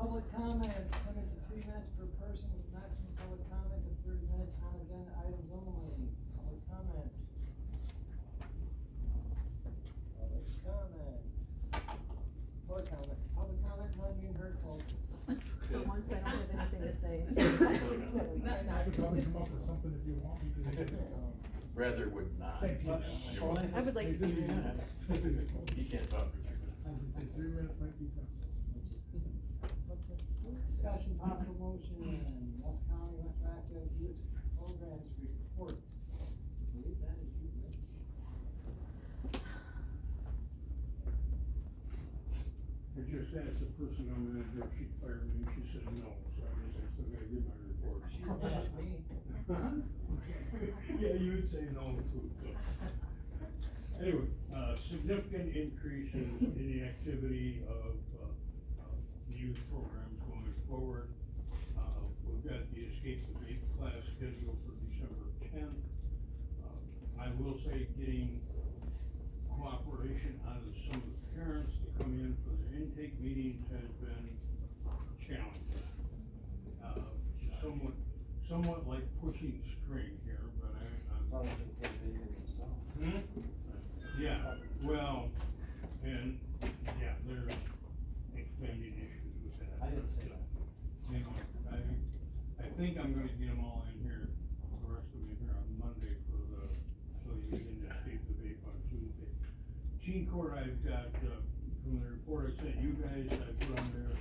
Public comment, limit to 3 minutes per person with maximum public comment of 30 minutes on agenda items only. Public comment. Public comment. Public comment. Public comment, none being heard, closed. For once, I don't have anything to say. I could probably come up with something if you want me to. Rather would not. Thank you. You're welcome. I would like to see that. You can't talk for 3 minutes. I would say 3 minutes might be fast. Discussion, possible motion, Rusk County retroactive youth programs report. I believe that is you, Rich. I just asked the personnel manager if she'd fire me, and she said no, so I guess I still gotta give my report. She didn't ask me. Yeah, you would say no too, so. Anyway, significant increases in the activity of youth programs going forward. We've got the escape debate class scheduled for December 10th. I will say getting cooperation out of some of the parents to come in for the intake meetings has been challenging. Somewhat like pushing string here, but I'm. Yeah, well, and, yeah, there's expanding issues with that. I didn't say that. Anyway, I think I'm gonna get them all in here, the rest of them in here on Monday so you can escape debate on Tuesday. Teen Court, I've got, from the report I sent you guys, I put on there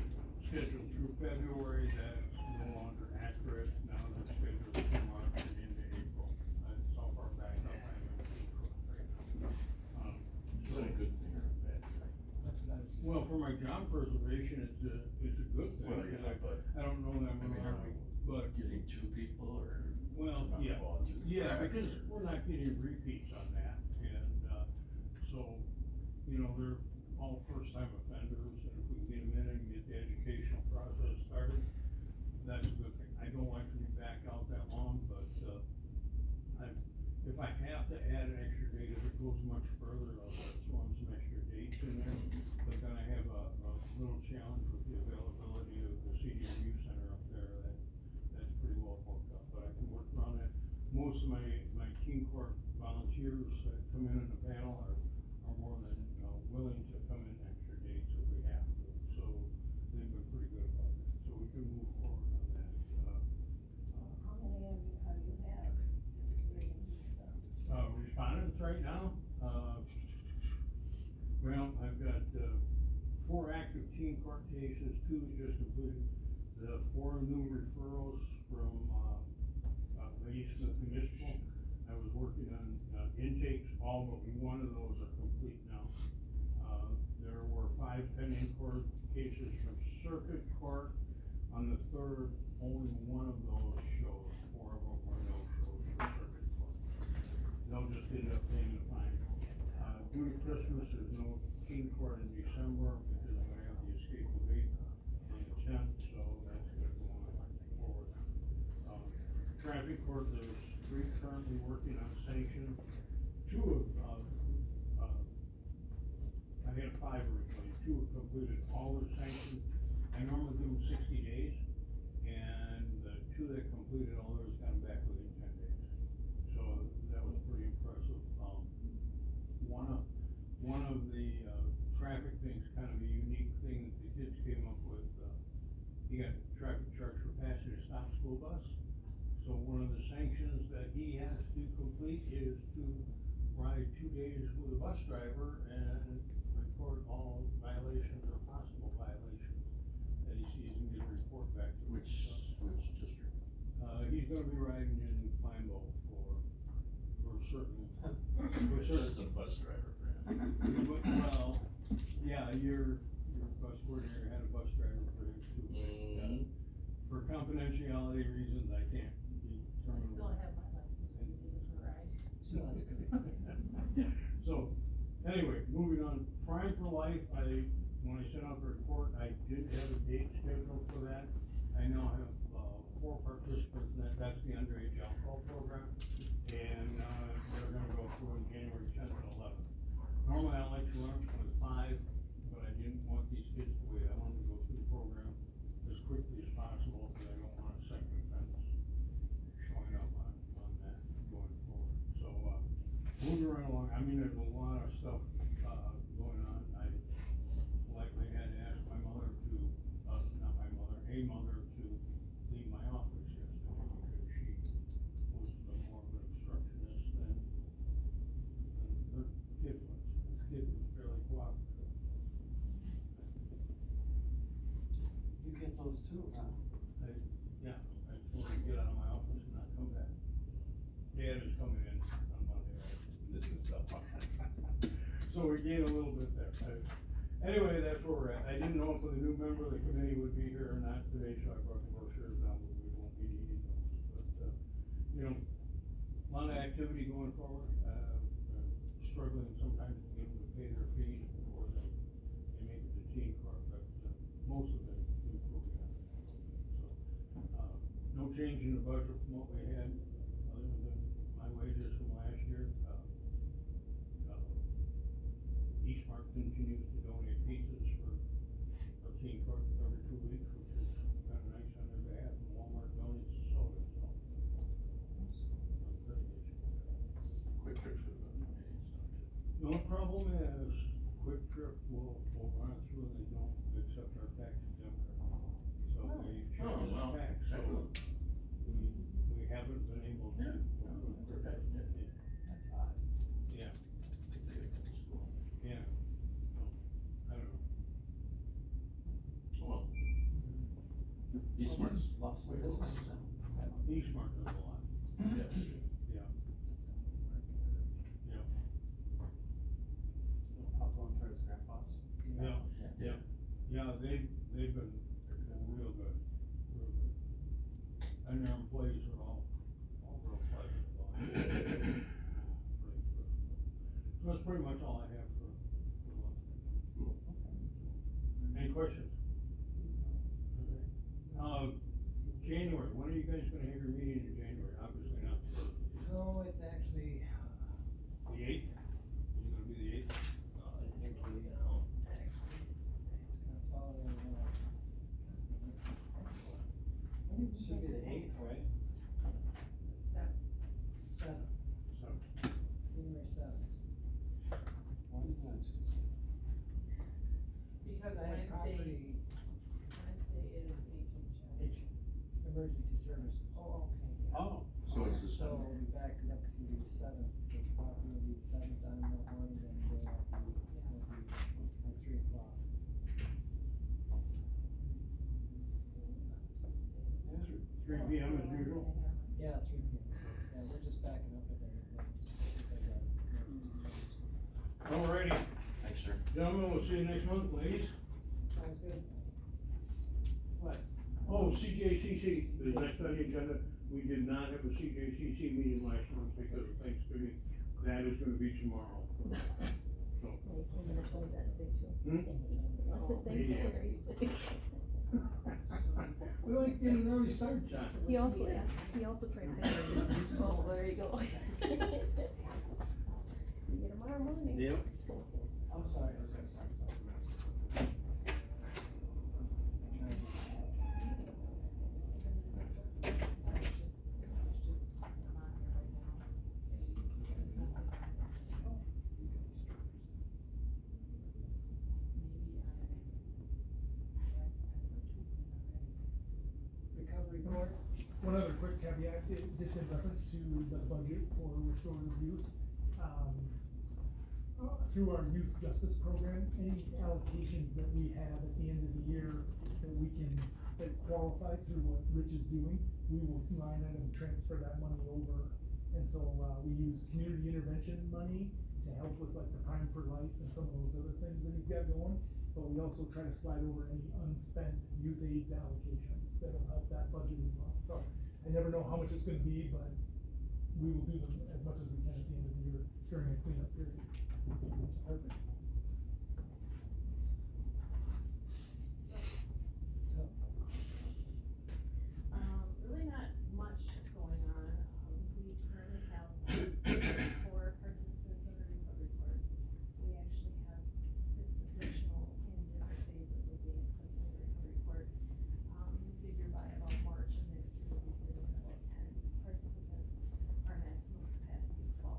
scheduled through February, that's no longer accurate, now they're scheduled to March and into April. It's all far back up, I haven't seen it right now. Is that a good thing or a bad thing? Well, for my job preservation, it's a good thing, Well, because yeah, but I don't know that I mean, I'm are we but, getting 2 people or? well, not yeah, falling through the yeah, cracks, because or- we're not getting repeats on that, and, so, you know, they're all first-time offenders, and if we can get them in and get the educational process started, that's a good thing. I don't like to be back out that long, but, if I have to add an extra date, if it goes much further, I'll start throwing some extra dates in there. But then I have a little challenge with the availability of the CDMU center up there, that's pretty well booked up, but I can work on it. Most of my teen court volunteers that come in the panel are more than, willing to come in extra dates if we have to, so they've been pretty good about it, so we can move forward on that. How many of you have you had? Respondents right now, well, I've got, 4 active teen court cases, 2 that just completed, the 4 new referrals from, East Smith Municipal. I was working on, intakes, all but one of those are complete now. There were 5 pending court cases from circuit court. On the 3rd, only one of those showed, 4 of them were no shows from circuit court. They'll just end up paying the fine. Due to Christmas, there's no teen court in December because I'm gonna have the escape debate on the 10th, so that's gonna go on forward. Traffic court, there's 3 currently working on sanction. 2 of, I had 5 originally, 2 have completed all their sanctions. I normally give them 60 days, and the 2 that completed all theirs got them back within 10 days. So that was pretty impressive. One of the, traffic things, kind of a unique thing that the kids came up with, he got traffic charged for passing a stop school bus. So one of the sanctions that he has to complete is to ride 2 days with a bus driver and report all violations or possible violations that he sees and get a report back to. Which district? He's gonna be riding in Flambeau for certain. Just a bus driver for him. Well, yeah, your bus coordinator had a bus driver for him too. Mm-hmm. For confidentiality reasons, I can't I determine. still have my license to do the ride. So that's good. So, anyway, moving on, Prime for Life, when I sent out the report, I did have a date scheduled for that. I now have, 4 participants, and that's the underage alcohol program, and, they're gonna go through in January 10th and 11th. Normally I like to run with 5, but I didn't want these kids to wait, I wanted to go through the program run along, I mean, there's a lot of stuff, going on, I likely had to ask my mother to, not my mother, a mother to leave my office yesterday, because she was more of an obstructionist than her kid was. The kid was fairly cooperative. You get those too, huh? Yeah, I told her to get out of my office and not come back. Dad is coming in on Monday, this is stuff. So we gained a little bit there. Anyway, that's where we're at. I didn't know if the new member of the committee would be here or not today, so I brought the brochures down, but we won't be needing those. But, you know, a lot of activity going forward, struggling sometimes to get them to pay their fees before they make it to teen court, but, most of it improving on it. So, no change in the budget from what we had, other than my wages from last year. Eastmark continues to donate pizzas for teen court every 2 weeks, which is kinda nice on their behalf, and Walmart donates soda, so. I'm pretty good. Quick Trip should have been made, The only problem is, Quick Trip will run it through and they don't accept our tax exempt card. So they charge us well, tax, so excellent. we haven't been able to. That's odd. Yeah, so. yeah, so, I don't know. Well, Eastmark's, Lost the business then. Eastmark does a lot, yeah, yeah, yeah, Pop going towards grandpa's. yeah, yeah, yeah, they've been real good, real good. And their employees are all real pleasant about it. Pretty good. So that's pretty much all I have for cool. any questions? January, when are you guys gonna have your meeting in January? Obviously not the first. No, it's actually, The 8th? Is it gonna be the 8th? I think we, actually, it's gonna follow, should be the 8th, right? Seventh, So, January 7th. Why is that Tuesday? Because I have property, Wednesday is emergency services. Oh, okay. oh, So it's the So seventh. we'll be back it up to the 7th, because property will be the 7th on that one, and then will be at 3 o'clock. Three PM as usual? Yeah, 3 p.m. Yeah, we're just backing up at there. Alrighty, Thanks, sir. gentlemen, we'll see you next month, ladies. Sounds good. What? Oh, CJCC, the next on the agenda, we did not have a CJCC meeting last month because of Thanksgiving. That is gonna be tomorrow. So, I'm gonna tell you that today too. hmm? I said, thanks, Yeah. Larry. We like getting an early start, John. He also tried paying. Oh, there you go. See you tomorrow morning. Yep. I'm sorry. Recovery court? One other quick caveat, just in reference to the budget for restorative youth. Through our youth justice program, any allocations that we have at the end of the year that qualify through what Rich is doing, we will line item transfer that money over. And so, we use community intervention money to help with like the Time for Life and some of those other things that he's got going. But we also try to slide over any unspent youth aids allocations that'll help that budget as well. So I never know how much it's gonna be, but we will do them as much as we can at the end of the year during a cleanup period. Perfect. So, Really not much going on. We currently have 4 participants in the recovery court. We actually have 6 additional in different phases of being accepted in the recovery court. We figure by about March of next year, we'll be sitting at about 10 participants. Our maximum capacity is 12.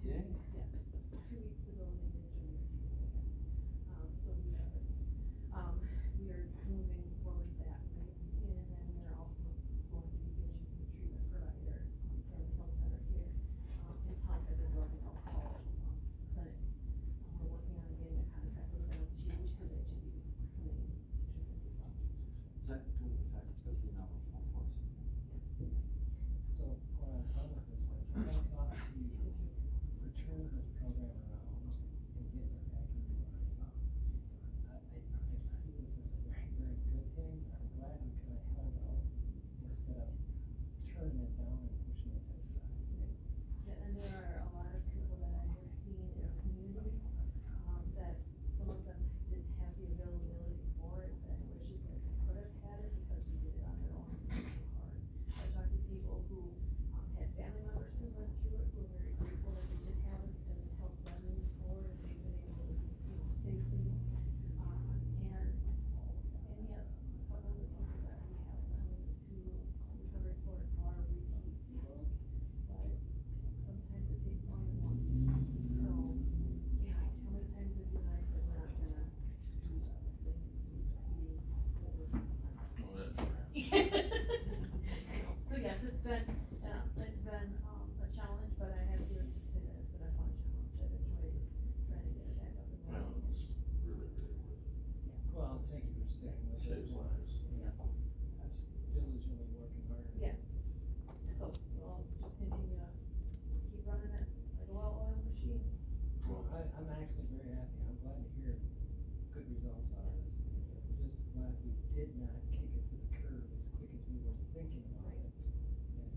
did? Yes, 2 weeks ago they did junior Q. So we are moving forward that way, and then we're also going to be getting the treatment provider, family health center here, in town has a drug and alcohol, clinic. We're working on getting a contract, so we're gonna change to the GP clinic treatments as well. Is that due to the fact that it's the number full force? So, what I was talking about this, hats off to you for turning this program around and getting it back into line. I see this as a very, very good thing. I'm glad we kind of held out instead of turning it down and pushing it to the side. Yeah, and there are a lot of people that I have seen in our community, that some of them didn't have the availability for it, that wishes that they could have had it because they did it on their own, it was really hard. I talked to people who, had family members who went through it, who were very grateful that they did have it because it helped them move forward and they've been able to, save things. And yes, a couple of the people that we have coming to recovery court are repeat people, but sometimes it takes more than once. So, how many times have you and I said we're not gonna do that? So yes, it's been a challenge, but I have to say that it's been a fun challenge. I've enjoyed trying to get it back up and Well, running. it's really, really worth it. Well, thank you for sticking with it. Saves lives. Yeah. I'm diligently working hard. Yeah. So we'll just continue to keep running it like a well-oiled machine. Well, I'm actually very happy. I'm glad to hear good results out of this. I'm just glad we did not kick it to the curb as quick as we were thinking about it. And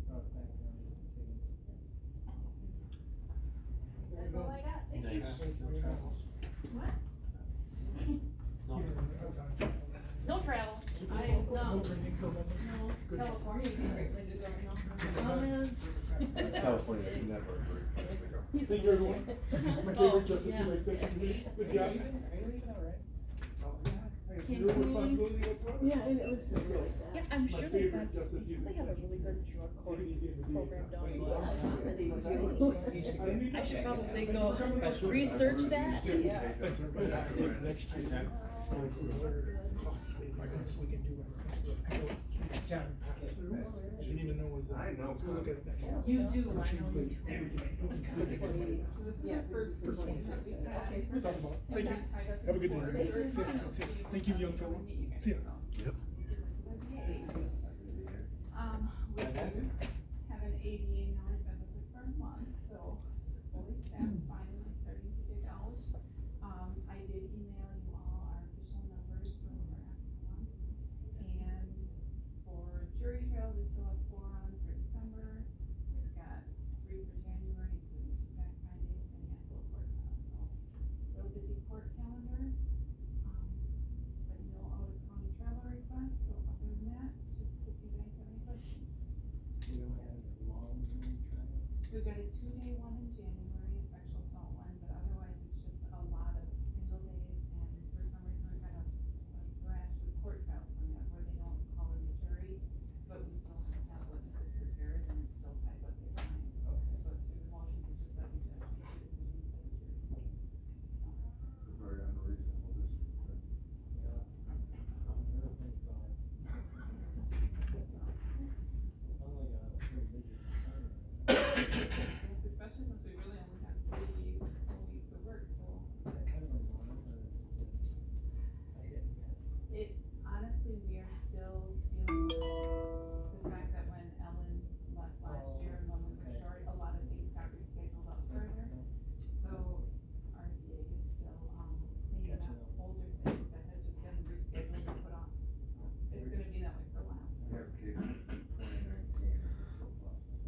brought it back down to the table. That's all I got. Thank you. Nice. Thank you very much. What? No travel. I, No no. trainings, no nothing. No, Good job. California would be a great place to go, you know. Wellness. California never. Thank you, everyone. My favorite justice yeah. and executive committee. Good job. Are you leaving already? Your responsibility whatsoever. Yeah, and it was something like that. Yeah, I'm My sure they've got, favorite justice you they have a really good drug court Take it easy in the program day. down in I I should probably go research that. Yeah. Thanks, everybody. Next year. We can do town pass through. I didn't even know it was. I know. Let's go look at it next year. You do, I know you do. Yeah, for 26. We'll talk about it. Thank you. Have a good day. everybody. See ya. See ya. Thank you, young fellow. See ya. Yep. We have an ADA now, we've been with this for a month, so fully staffed, finally starting to dig out. I did email you all our official numbers from our F1. And for jury trials, we still have 4 on for December. We've got 3 for January, including 2 fact findings and a handful of court trials, so still a busy court calendar. But no out-of-county travel requests, so other than that, just if you guys have any questions. We don't have any long term trials. We've got a 2-day one in January, a sexual assault one, but otherwise it's just a lot of single days, and for some reason we've got a rash of court trials coming up where they don't call in the jury, but we still have witnesses prepared and it's still tied what they find. Okay. So through the motions, it's just that the judge makes the decision instead of jury. So. Very unreasonable district. Yeah. Everything's going. It's only pretty busy December. Especially since we really only have 3 full weeks of work, so. Is that kind of a norm or is it just a hit and miss? It, honestly, we are still dealing with the fact that when Ellen left last year and when we were Okay. short, a lot of things got rescheduled out further. So our DA is still, thinking Catching of up. older things that had just been rescheduled and put off. So it's gonna be that way for a while. We have cases from 2019 and it's still processing.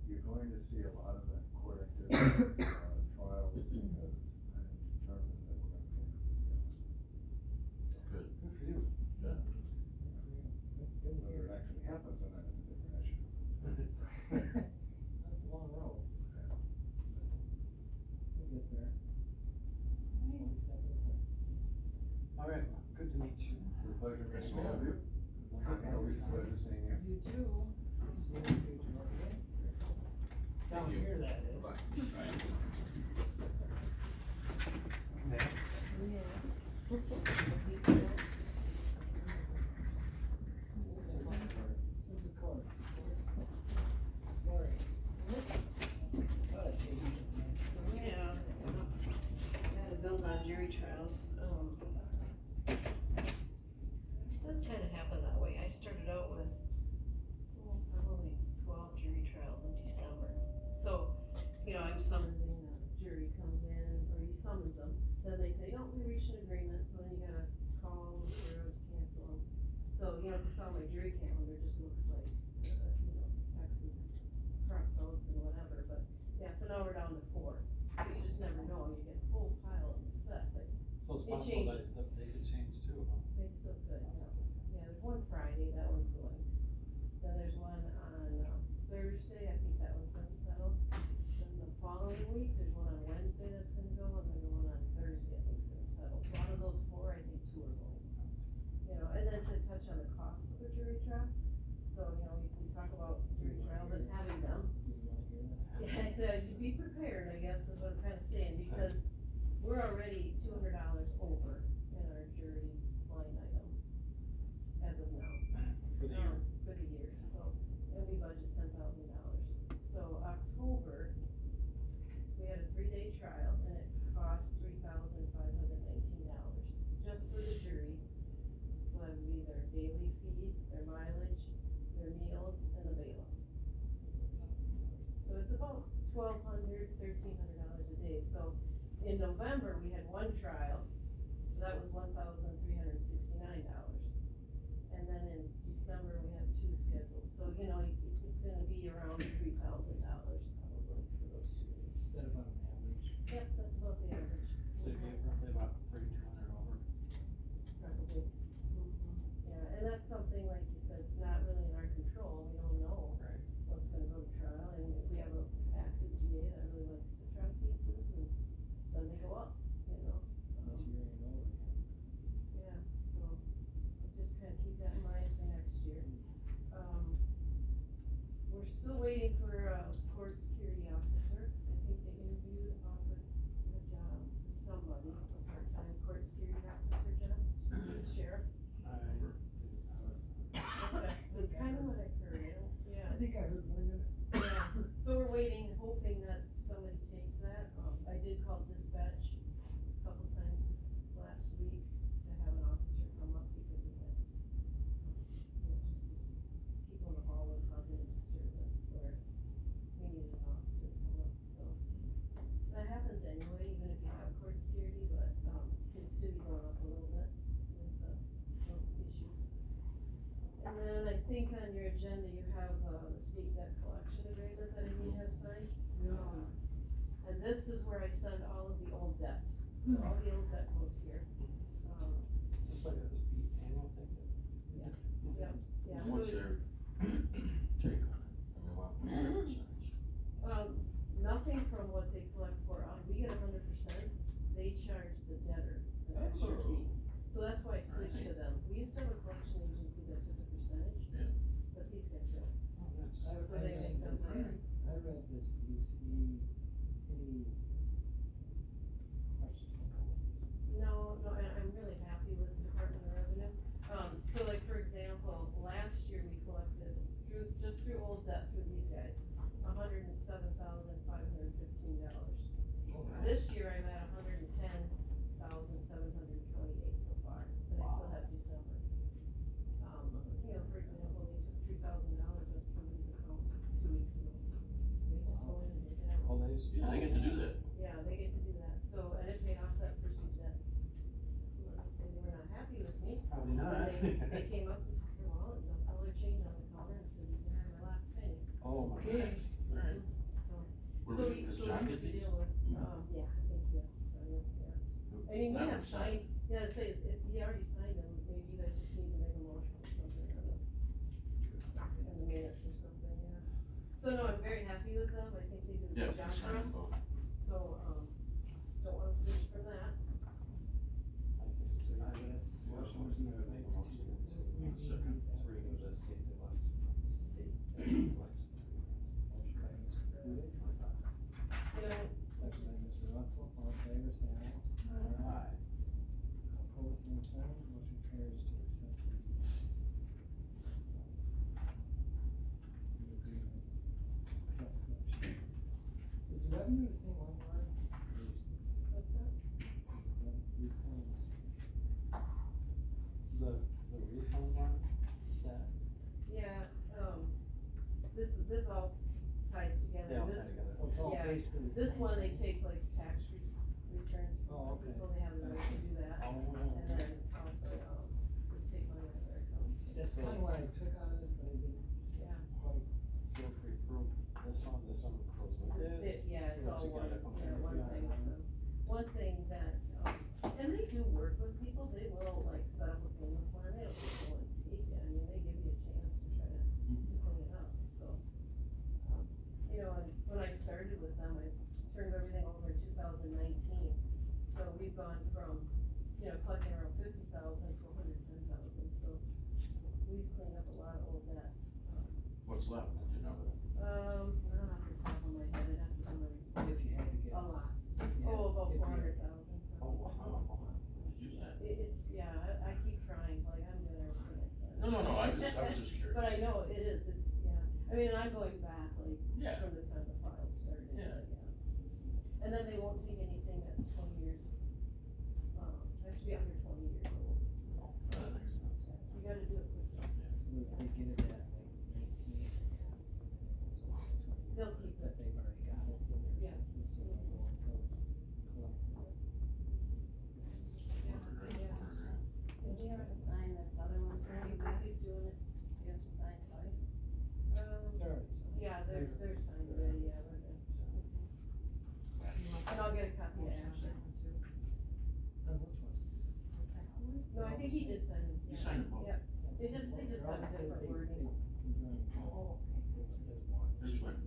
You're going to see a lot of that court activity, trials, because I am determined that we're gonna clean up this calendar. Good. Good for you. Yeah. Good to Whether hear. it actually happens or not is a different issue. That's a long road. We'll get there. One step at a time. All right, good to meet you. It's a pleasure Nice meeting to all of meet you. Good luck. Always a pleasure seeing you. You too. See you in the future, okay? Down you. here, that is. Bye. Susan Court. Lori. Oh, that's it. Yeah. Gotta build on jury trials, does kinda happen that way. I started out with, probably 12 jury trials in December. So, I'm summoning, jury comes in, or you summons them, then they say, oh, we reached an agreement, so then you gotta call them, or cancel them. So, if you saw my jury calendar, it just looks like, X's, crossouts and whatever, but, yeah, so now we're down to 4. But you just never know, you get a full pile of set, but So it's It possible that changes. stuff, they could change too, huh? they still could, yeah. Yeah, there's one Friday, that one's going. Then there's one on, Thursday, I think that one's gonna settle. Then the following week, there's one on Wednesday that's gonna go, and then the one on Thursday, I think is gonna settle. So out of those 4, I think 2 are going. And then to touch on the cost of a jury trial, so, we talk about jury trials and having them. Do you wanna hear that? Yeah, so to be prepared, I guess, is what I'm kinda saying, because we're already $200 over in our jury line item as of now. For the year. For the year, so, and we budget $10,000. So October, we had a 3-day trial, and it cost $3,519, just for the jury. So that would be their daily fee, their mileage, their meals, and the bailiff. So it's about $1,200, $1,300 a day. So in November, we had 1 trial, that was $1,369. And then in December, we have 2 scheduled. So, it's gonna be around $3,000 probably for those 2 days. Is that about an average? Yep, that's about the average. So you get roughly about 3,200 over. Probably. Yeah, and that's something, like you said, it's not really in our control. We don't know Right. what's gonna go to trial. And if we have a active DA that really likes to try cases, and then they go up, Unless you're in over. Yeah, so just kinda keep that in mind for next year. We're still waiting for a court security officer. I think they interviewed, offered the job to somebody, a part-time court security officer job, the sheriff. Okay, that's kinda what I heard, yeah. I think I heard one of it. Yeah, so we're waiting, hoping that somebody takes that. I did call dispatch a couple times this last week to have an officer come up because we had, just people in the hallway causing a disturbance where we needed an officer to come up, so. That happens anyway, even if you have court security, but, seems to be going up a little bit with, those issues. And then I think on your agenda, you have, the state debt collection agreement that I need to have signed. And this is where I send all of the old debt, so all the old debt goes here. Is this like a annual thing? Yeah, so What's it's, their take on it? I mean, what's their percentage? nothing from what they collect for, we get 100%, they charge the debtor an extra Oh. fee. So that's why I switched to them. We used to have a collection agency that took a percentage. Yeah. But these guys don't. Oh, nice. I So they make them fair. I read this, do you see any questions on this? No, and I'm really happy with the Department of Revenue. So like, for example, last year we collected through old debt through these guys, $107,515. This year I'm at $110,728 so far, and I still have December. For example, they took $3,000 out of somebody's account 2 weeks ago. They just go in and take it out. Oh, they used to. Yeah, they get to do that. Yeah, they get to do that, so, and it paid off that person's debt. Let me say they were not happy with me. Probably not. They came up with their wallet, and dumped all their change on the counter and said, you can have my last penny. Oh, my goodness. Alright. So Where we, does so John we get could these? deal with, yeah, I think he has to sign it, yeah. And he may That have was signed, yeah, say, if he already signed them, maybe you guys just need to make a motion or something on the minutes or something, yeah. So no, I'm very happy with them, I think they did a Yeah, good job sign for us, them both. so, don't wanna switch from that. I guess, So I guess. Motion to Next read this. this all ties together. They all This- tie together. So it's all Yeah, basically the This same one, they thing. take like tax returns Oh, from okay. people, they have the right to do that. And then also, just take money out of their accounts. That's kinda what I took out of this, but I didn't Yeah. quite. So if we approve this one goes with it. Yeah, it's Put all it one, together. yeah, one thing with them. One thing that, and they do work with people, they will like set up a payment plan, they don't just go and take it, I mean, they give you a chance to try to clean it up, so. You know, and when I started with them, I turned everything over in 2019, so we've gone from, you know, collecting around 50,000 to 110,000, so we've cleaned up a lot of old debt. What's left? That's another. Not off the top of my head, I'd have to do my, If you had to guess. a lot. If you had- Oh, about if you- 400,000. Oh, wow. Use that. It's, yeah, I keep trying, like, I'm doing everything I can. No, I was just curious. But I know it is, it's, yeah, I mean, I'm going back, like, Yeah. from the time the file started, Yeah. yeah. And then they won't take anything that's 20 years, has to be under 20 years old. That makes sense. Yeah, so you gotta do it quickly. So if they get it at like 19. They'll keep it. They've already got it in their Yeah. system, so they'll go until it's collected. Yeah, yeah. Did we ever sign this other one, Jerry? We keep doing it, you have to sign twice. They're already signed. Yeah, they're signed already, yeah, we're good. And I'll get a copy of Ashley too. Which one? The second one? No, I think he did sign it. You yeah. signed them both? Yep, they just have different wording. They can join. Oh, There's one. There's one.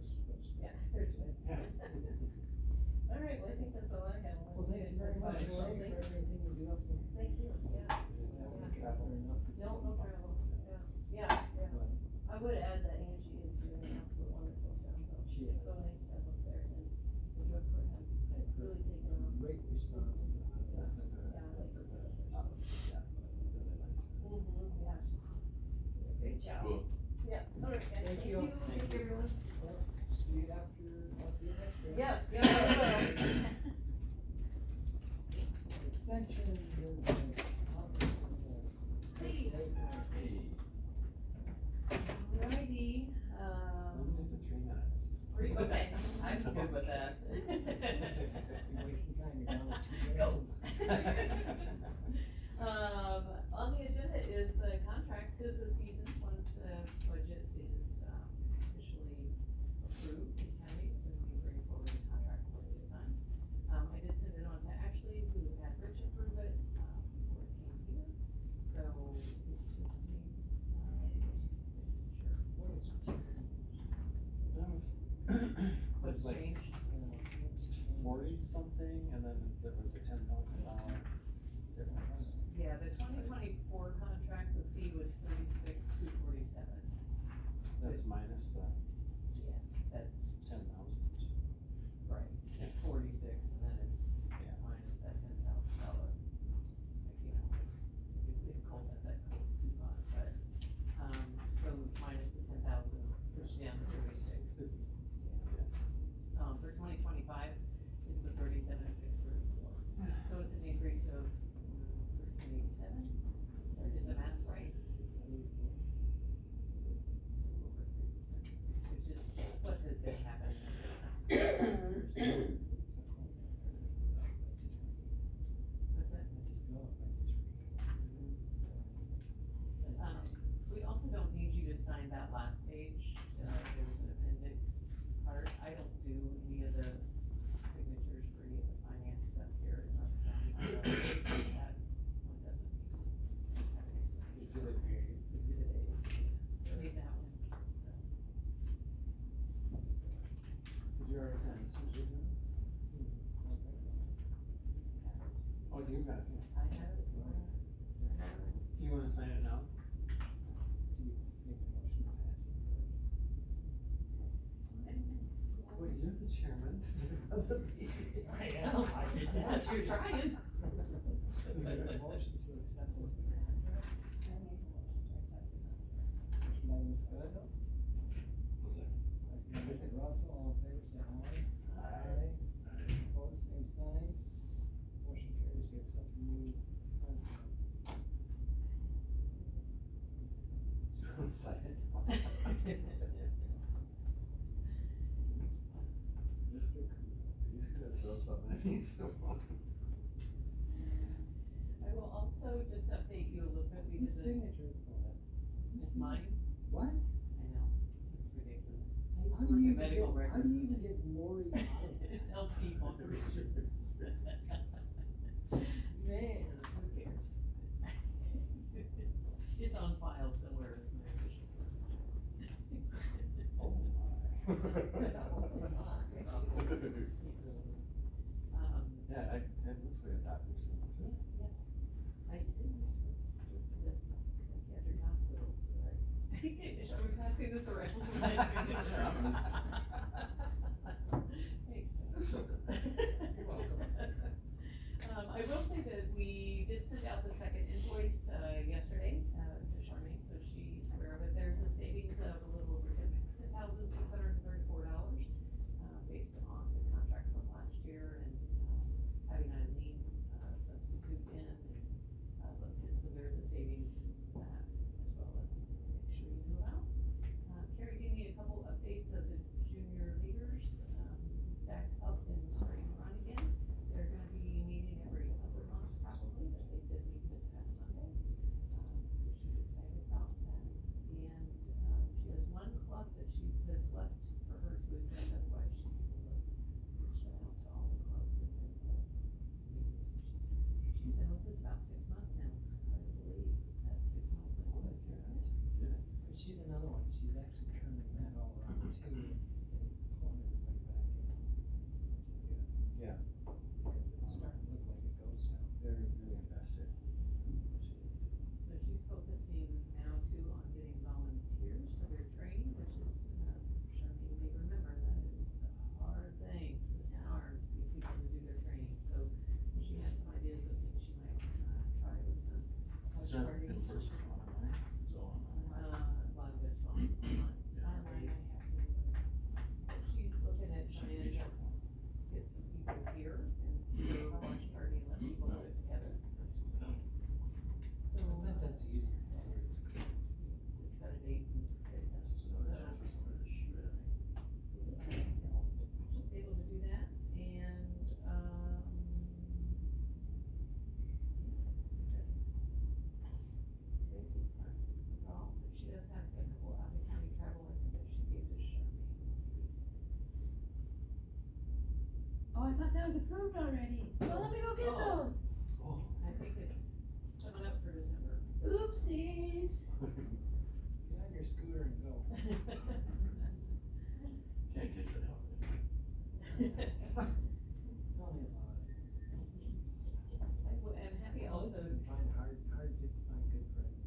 yeah, they're twins. All right, well, I think that's all I have. Well, thank you very much, Lori, for everything you do up there. Thank you, yeah. No problem, yeah. I would add that Angie is doing an absolute wonderful job though. She It's is. so nice to have up there and the drug court has really taken off. Great response to that. That's a good. Yeah, I like her. Yeah, really like it. Yeah, she's, great job. Cool. Yeah, all right, guys, Thank thank you. you, thank you everyone. See you after, I'll see you next year. Yes, yeah, I will. Extension. Hey. Hey. Alrighty, Limited to 3 minutes. okay, I'm good with that. You're wasting time, you're down to 2 Go. minutes. On the agenda is the contract, 'tis the season, once the budget is, officially approved in counties, then we bring forward the contract for you to sign. I did send it on to Ashley, who had Rich approve it, before it came here, so it just needs, your signature. What is it? That was, What's was like changed? 40 something, and then there was a $10,000 difference. Yeah, the 2024 contract, the fee was 36,247. That's minus the Yeah, that, 10,000. right, it's 46, and then it's Yeah. minus that $10,000. Like, you know, if cold, that cold coupon, but, so minus the 10,000, push down to 36. For 2025 is the 37,634. So it's an increase of 1387. Is the math right? Which is what has been happening in the last few years. What's that? We also don't need you to sign that last page, there's an appendix part, I don't do any of the signatures for any of the finance stuff here unless Don, that one doesn't need. Exhibit A. Exhibit A, yeah, leave that one, so. Did you already sign this one, did you? Oh, you got it, yeah. I have it, You wanna sign it now? Well, you're the chairman. I am, I just asked, you're trying. Is there a motion to accept this contract? Motion by Ms. Good. Second by Mrs. Russell, all in favor, say aye. Aye. Opposed, same sign. Motion carries, you accept the new contract. Second. throw something at me, so. I will also just update you a little bit, we did Whose this. signature is that? It's mine, What? I know, it's ridiculous. I used How to do work you in medical get, how records. do you even get Lori out of that? It's LP alterations. Man, who cares? It's on file somewhere as my official signature. Oh Yeah, it looks like a doctor's signature. I did used to work for the psychiatric hospital, right? Are we passing this around? Thanks, John. You're welcome. I will say that we did send out the second invoice, yesterday, to Charmaine, so she's aware of it. There's a savings of a little over $10,634, based on the contract from last year and, having Eileen, substitute in and, looked at, so there's a savings in that as well, that we need to make sure you know about. Carrie gave me a couple updates of the junior leaders, it's back up and starting to run again. They're gonna be meeting every couple of months probably, but they did meet this past Sunday. So she's excited about that. And, she has one club that's left for her to attend, otherwise she will reach out to all the clubs and then meetings. She's been with us about 6 months now, it's hard to believe that 6 months went quick. Yeah. But she's another one, she's actually turning that all around too, and pulling everybody back in, which is good. Yeah. Because it's starting to look like a ghost town. Very, very invested. So she's focusing now too on getting volunteers to their training, which is, Charmaine may remember that is a hard thing for the town to get people to do their training. So she has some ideas of things she might, try with some. Is that in person or online? It's all online. A lot of it's online. Yeah. Online, I have to, she's looking at trying to get some people here and do a watch party and let people do it together. So. Sometimes that's easier. Just set a date and get it done. It's another chance for somebody to shoot at me. She's able to do that, and, that's basic part overall, but she does have a couple out of county travel, I think that she gave to Charmaine. Oh, I thought that was approved already. Well, let me go get Oh. those. Oh. I think it's coming up for December. Oopsies. Get on your scooter and go. Can't get your help. Tell me about it. I'm happy Well, also. it's been hard just to find good friends.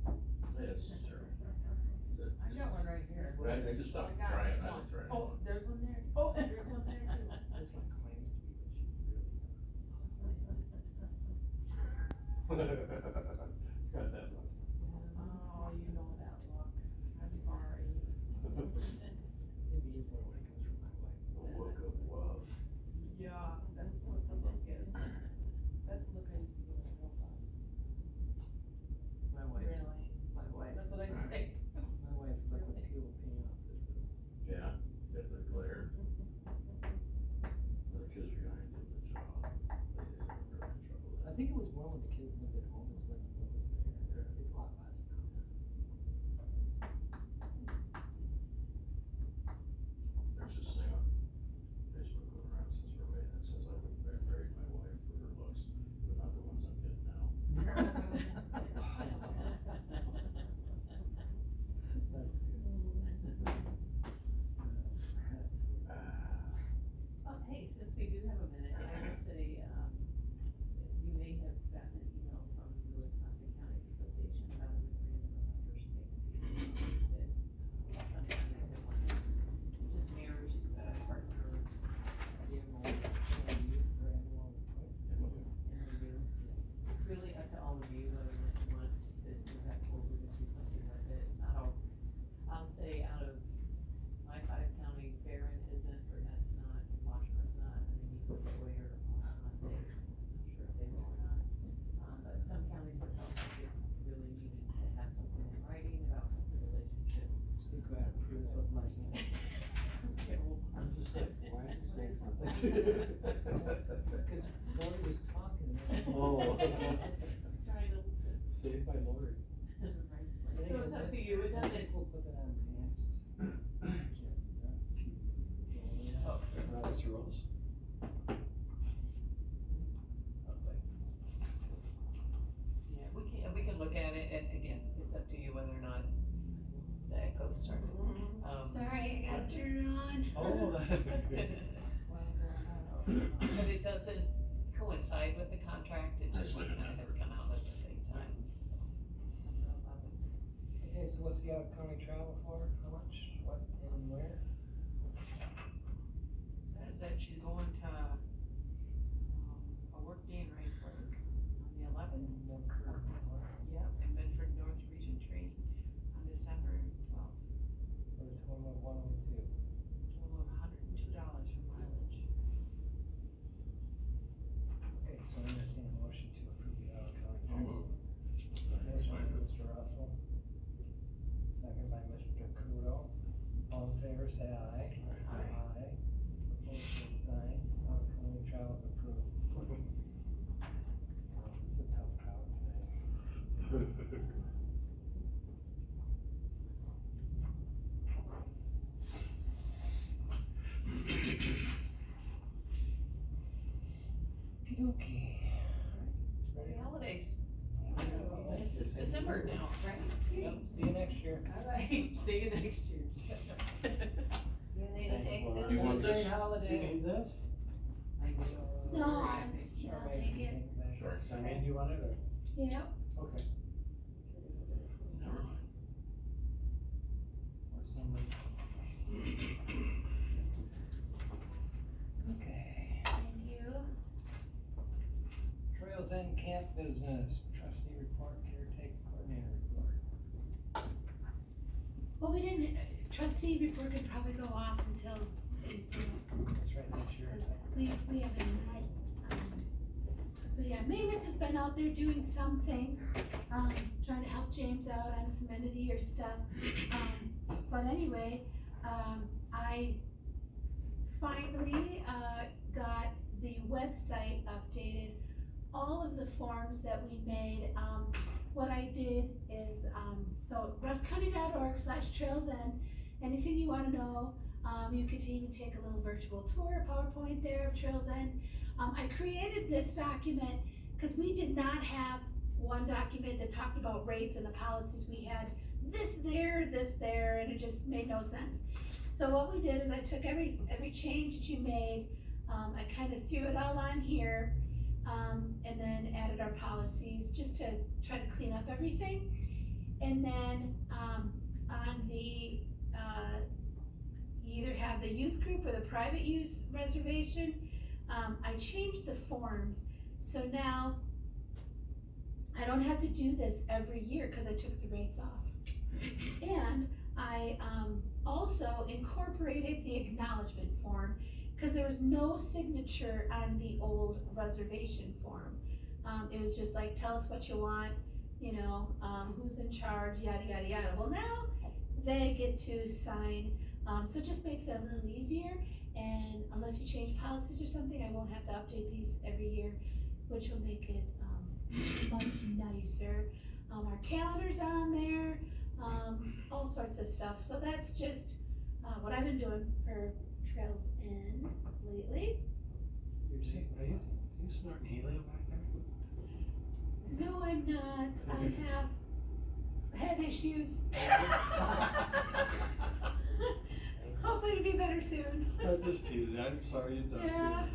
Yes, sure. I got one right here. Right, I just stopped I got trying, it. I didn't try it. Oh, there's one there. Oh, there's one there too. This one claims to be, but she really Got that one. Oh, you know that look. I'm sorry. Maybe he's more when it comes from my wife. The look of love. Yeah, that's what the look is. That's the look I used to give my girlfriends. My wife. Really? My wife. That's what I'd say. My wife's like would peel the paint off this room. Yeah, get the glare. The kids were gonna do the job. They were in trouble. I think it was more when the kids lived at home is when the mom was there. Yeah. It's a lot less now. There's this thing on Facebook going around since we're married that says I would have married my wife for her looks, but not the ones I'm getting now. That's good. Oh, hey, since we do have a minute, I will say, you may have gotten an email from the Wisconsin Counties Association about a memorandum of understanding that some counties have wanted. It just mirrors, partner Animal, or animal, It's really up to all of you whether or not you want to move that forward and do something with it. I'll say out of my 5 counties, Barron isn't, Burnett's not, and Washtenaw not, and then you can Sawyer on Monday. I'm not sure if they will or not. But some counties have felt like it really needed to have something in writing about the relationship. think we had proof of like. Yeah, well, I'm just like, why did you say something? It's kind Cause Lori was talking. Oh. Trying to listen. Saved by Lori. So it's up to you, it I doesn't, think we'll put that on next. Oh, Robert's rules. yeah, we can look at it, and again, it's up to you whether or not the echo started. Sorry, I gotta turn it on. Oh, But it doesn't coincide with the contract, it That's just like kind an of has effort. come out at the same time, so. Okay, so what's the out of county travel for? How much, what, and where? Says that she's going to, a work day in Rice Lake on the 11th. Yep, and Bedford North Region training on December 12th. For a total of 102. Total of $102 for mileage. Okay, so I entertain a motion to approve the out of county So travel. moved. Motion by Second. Mr. Russell. Second by Mr. Kudo. All in favor, say aye. Aye. Opposed, same sign. Out of county travel is approved. Wow, this is a tough crowd today. Okay. Happy holidays. It's December now, right? Yep, see you next year. Alright, see you next year. You need to take Lord. this. You want Great this? holiday. this? No, I'll Sure, take maybe it. take it back. Sure. I mean, you want it or? Yeah. Okay. Never mind. Or somebody. Okay. Thank you. Trails End Camp Business, trustee report, caretaker coordinator report. Well, we didn't, trustee report could probably go off until, That's right, this year. because we haven't had, but yeah, maintenance has been out there doing some things, trying to help James out on some end of the year stuff. But anyway, I finally, got the website updated, all of the forms that we made. What I did is, so ruskcounty.org/trailsend, anything you wanna know, you could even take a little virtual tour, PowerPoint there of Trails End. I created this document because we did not have one document that talked about rates and the policies. We had this there, and it just made no sense. So what we did is I took every change that you made, I kind of threw it all on here, and then added our policies just to try to clean up everything. And then, on the, you either have the youth group or the private use reservation, I changed the forms, so now I don't have to do this every year, cause I took the rates off. And I, also incorporated the acknowledgement form, cause there was no signature on the old reservation form. It was just like, tell us what you want, you know, who's in charge, yada, yada, yada. Well, now they get to sign, so it just makes it a little easier. And unless you change policies or something, I won't have to update these every year, which will make it, much nicer. Our calendar's on there, all sorts of stuff. So that's just, what I've been doing for Trails End lately. Are you snorting helium back there? No, I'm not. I have issues. Hopefully it'll be better soon. I'm just teasing, I'm sorry you don't. Yeah.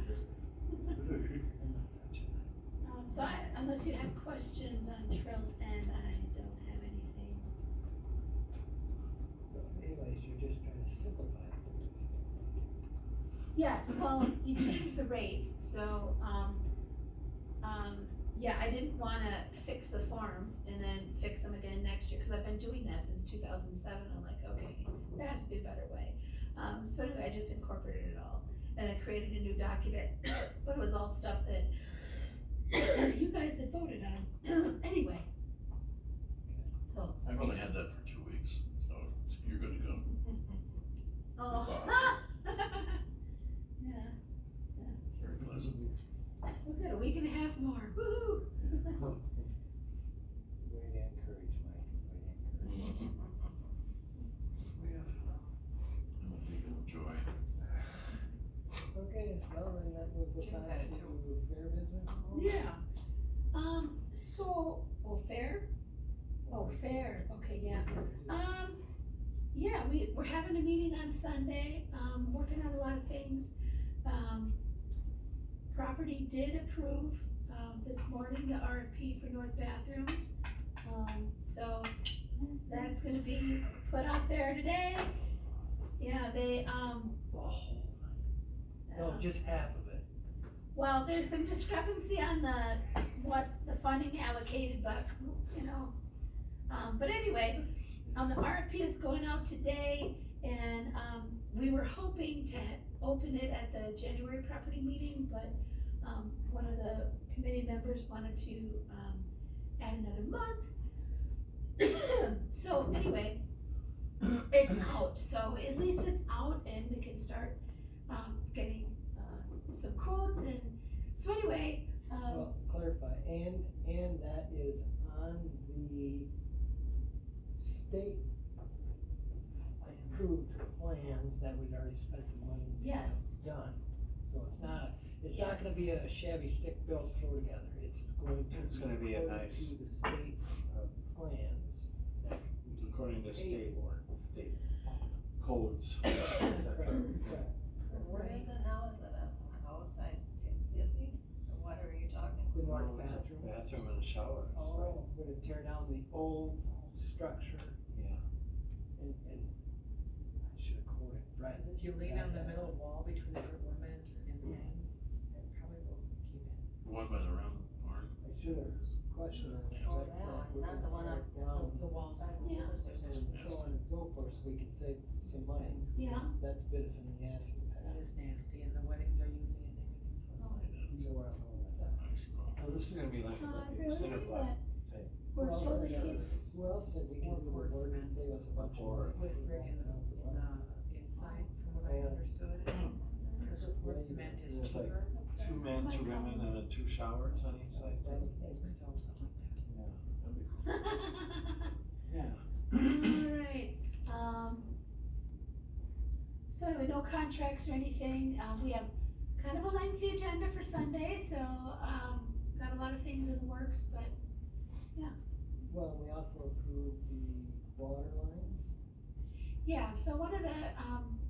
So unless you have questions on Trails End, I don't have anything. Anyways, you're just trying to simplify it. Yes, well, you changed the rates, so, yeah, I didn't wanna fix the forms and then fix them again next year, cause I've been doing that since 2007, I'm like, okay, there has to be a better way. So anyway, I just incorporated it all, and I created a new document, but it was all stuff that you guys had voted on, anyway. So, I've only had that for 2 weeks, so you're good to go. oh. Yeah, Very pleasant. well, then that was the Jim's time had it to too. do fair business. Yeah. Fair, okay, yeah. Yeah, we're having a meeting on Sunday, working on a lot of things. Property did approve, this morning, the RFP for north bathrooms. So that's gonna be put out there today. Yeah, they, The whole thing. No, just half of it. well, there's some discrepancy on what's the funding allocated, but, you know. But anyway, the RFP is going out today, and, we were hoping to open it at the January property meeting, but, one of the committee members wanted to, add another month. So anyway, it's out, so at least it's out and we can start, getting, some quotes and, so anyway, Well, clarify, and that is on the state approved plans that we'd already spent the money to have Yes. done. So it's not Yes. gonna be a shabby stick built throw together, it's going to. It's gonna be a according nice- to the state plans. According to Paid state for. state codes, et cetera. Correct. Where is it now? Is it outside Timothy? Or what are you talking? The north No, it's a bathroom. Bathroom and a shower. Oh, we're gonna tear down the old structure Yeah. and I should have quoted Brett. If you lay down the middle wall between the women's and the men, it probably will keep it. The one by the round barn? I should have questioned it. Oh, that one, not the one up, Down The walls are. Yeah. and so on and so forth, so we can save some money. Yeah. That's bit us in the ass in the That past. is nasty, and the weddings are using it and everything, so it's like. You know where I'm going with that. Nice. Well, this is gonna be like a really, cinder block type. we're Who else totally said- keep, Who else said we can do the Or work cement. and save us a bunch of Or- money? Put brick in the inside, from what I understood, because the pour cement is There's like cheaper. 2 men, 2 women, and then 2 showers on each side. I think so, something like that. Yeah, that'd be cool. Yeah. alright, so anyway, no contracts or anything, we have kind of a lengthy agenda for Sunday, so, got a lot of things in the works, but, Well, we also approved the water lines. yeah, so one of the,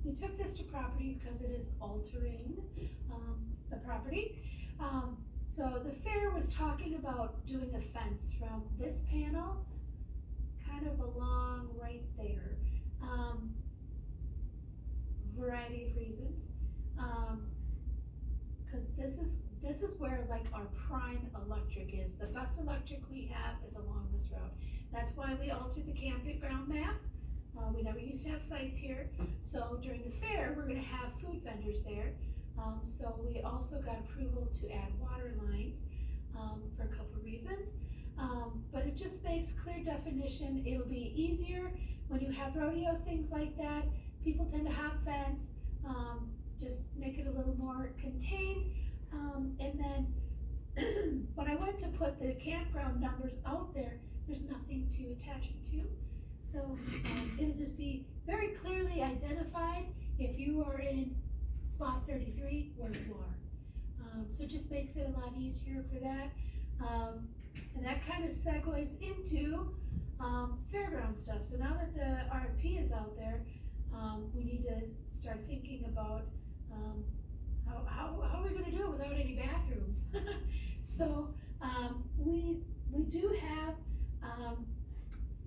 we took this to property because it is altering, the property. So the fair was talking about doing a fence from this panel, kind of along right there. Variety of reasons. Cause this is where like our prime electric is. The best electric we have is along this road. That's why we altered the campground map. We never used to have sites here. So during the fair, we're gonna have food vendors there. So we also got approval to add water lines, for a couple of reasons. But it just makes clear definition. It'll be easier when you have rodeo, things like that. People tend to hop fence, just make it a little more contained. And then when I went to put the campground numbers out there, there's nothing to attach it to. So it'll just be very clearly identified if you are in spot 33 where you are. So it just makes it a lot easier for that. And that kind of segues into fairground stuff. So now that the RFP is out there, we need to start thinking about how are we gonna do it without any bathrooms? So we do have,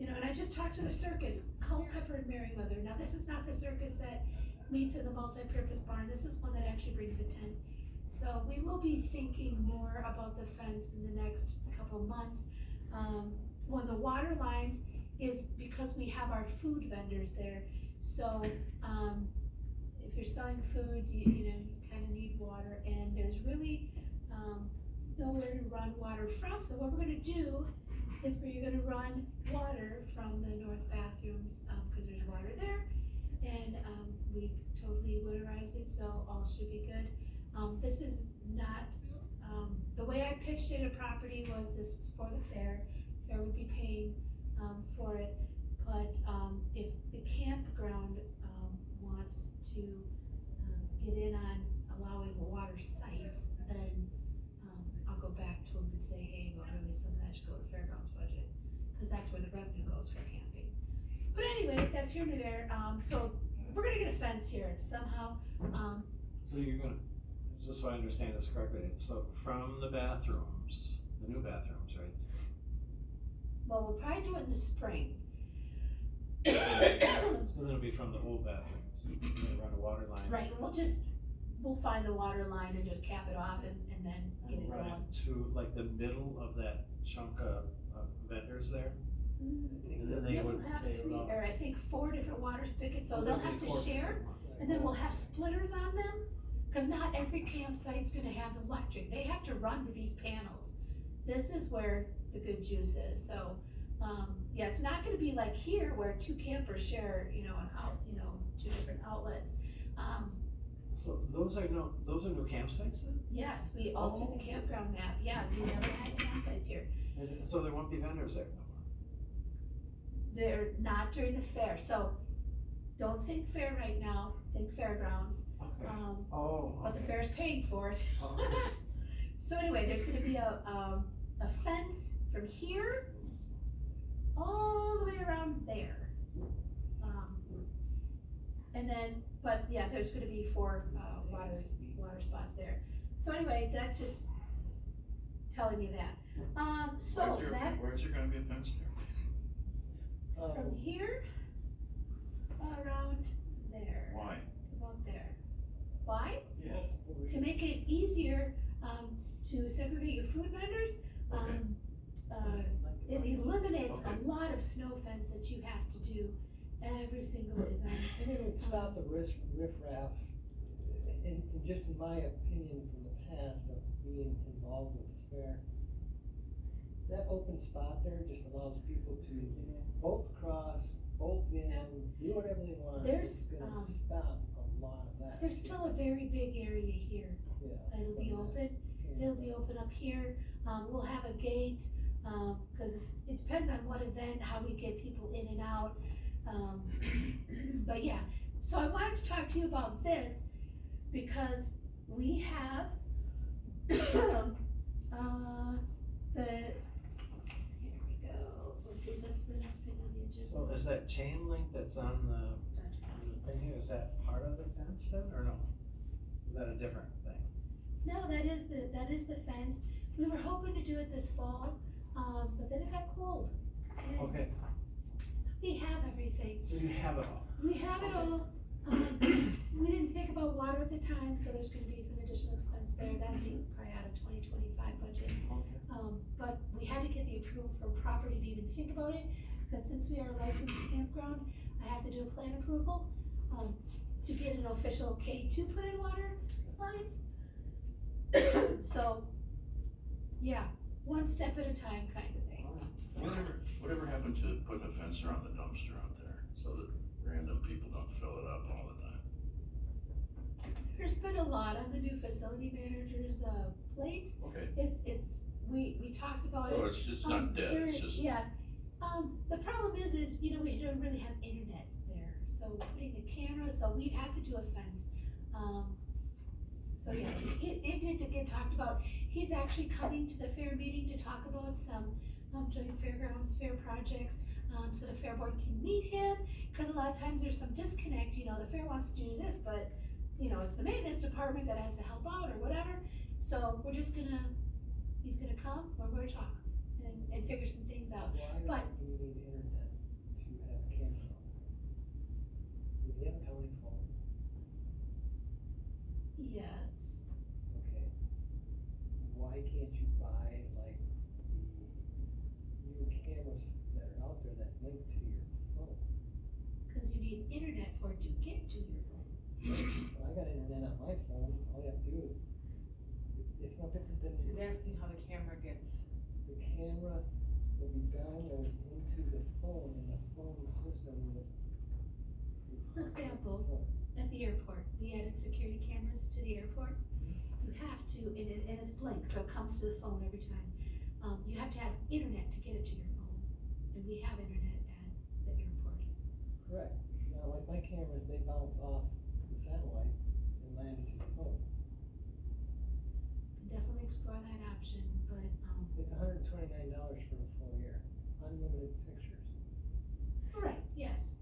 and I just talked to the circus, Culpeper and Merriweather. Now, this is not the circus that meets in the multi-purpose barn. This is one that actually brings a tent. So we will be thinking more about the fence in the next couple of months. One of the water lines is because we have our food vendors there. So if you're selling food, you kind of need water, and there's really nowhere to run water from. So what we're gonna do is we're gonna run water from the north bathrooms, because there's water there, and we totally winterize it, so all should be good. This is not, the way I pitched it at property was this was for the fair. Fair would be paying for it, but if the campground wants to get in on allowing water that's here and there, so we're gonna get a fence here somehow, So you're gonna, just so I understand this correctly, so from the bathrooms, the new bathrooms, right? well, we'll probably do it in the spring. So then it'll be from the old bathrooms, you're gonna run a water line. Right, we'll find the water line and just cap it off and then get it And run going. it to like the middle of that chunk of vendors there? And then they Yeah, would, we'll have they would three, all. or I think 4 different water spigots, so Oh, they'll there'll have be to 4 share, different ones. and then we'll have splitters on them, cause not every campsite's gonna have electric, they have to run to these panels. This is where the good juice is, so, yeah, it's not gonna be like here where 2 campers share, an out, 2 different outlets. So those are new campsites then? Yes, we altered the campground map, yeah, we never had campsites here. And so there won't be vendors there no more? They're not during the fair, so don't think fair right now, think fairgrounds. Okay. But the Okay. fair's paying for it. Oh, okay. So anyway, there's gonna be a fence from here all the way around there. And then, but yeah, there's gonna be 4 water spots there. So anyway, that's just telling you that. So that, Where's there gonna be a fence there? from here, around there. Why? About there. Why? Yeah. To make it easier, to segregate your food vendors, it eliminates Okay. a lot of snow fence that you have to do every single event. And it would stop the riffraff, in just in my opinion from the past of being involved with the fair. That open spot there just allows people to bolt across, bolt in, do whatever they want. There's, It's gonna stop a lot of that. There's still a very big area here. Yeah. It'll be open, Yeah. it'll be open up here, we'll have a gate, cause it depends on what event, how we get people in and out. But yeah, so I wanted to talk to you about this because we have, here we go, is this the next thing on the agenda? So is that chain link that's on the thing here, is that part of the fence then, or no? Is that a different thing? No, that is the fence. We were hoping to do it this fall, but then it got cold. And Okay, so we have everything. so you have it all? We have it all. We didn't think about water at the time, so there's gonna be some additional expense there. That'll be probably out of 2025 budget. Okay. But we had to get the approval from property to even think about it, because since we are a licensed campground, I have to do a plan approval, to get an official K2 put in water lines. So, yeah, one step at a time kind of thing. Whatever happened to putting a fence around the dumpster out there so that random people don't fill it up all the time? There's been a lot on the new facility manager's, plate. Okay, We talked about it. so it's just not dead, it's just. Yeah, the problem is, we don't really have internet there, so putting a camera, so we'd have to do a fence. So yeah, it did get talked about. He's actually coming to the fair meeting to talk about some, joint fairgrounds, fair projects, so the fair board can meet him, cause a lot of times there's some disconnect, the fair wants to do this, but, it's the maintenance department that has to help out or whatever. So he's gonna come, we're gonna talk and figure some things out. Why But- do you need internet to have a camera? Does he have a county phone? Yes, Okay. Why can't you buy like the new cameras that are out there that link to your phone? cause you need internet for it to get to your phone. Well, I got internet on my phone, all you have to do is, it's no different than He's asking how the camera gets. the camera will be downloaded into the phone and the phone system will. For example, at the airport, we added security cameras to the airport. You have to, and it's blank, so it comes to the phone every time. You have to have internet to get it to your phone, and we have internet at the airport. Correct. Now, like my cameras, they bounce off the satellite and land into the phone. Can definitely explore that option, but, It's $129 for the full year, unlimited pictures. right, yes,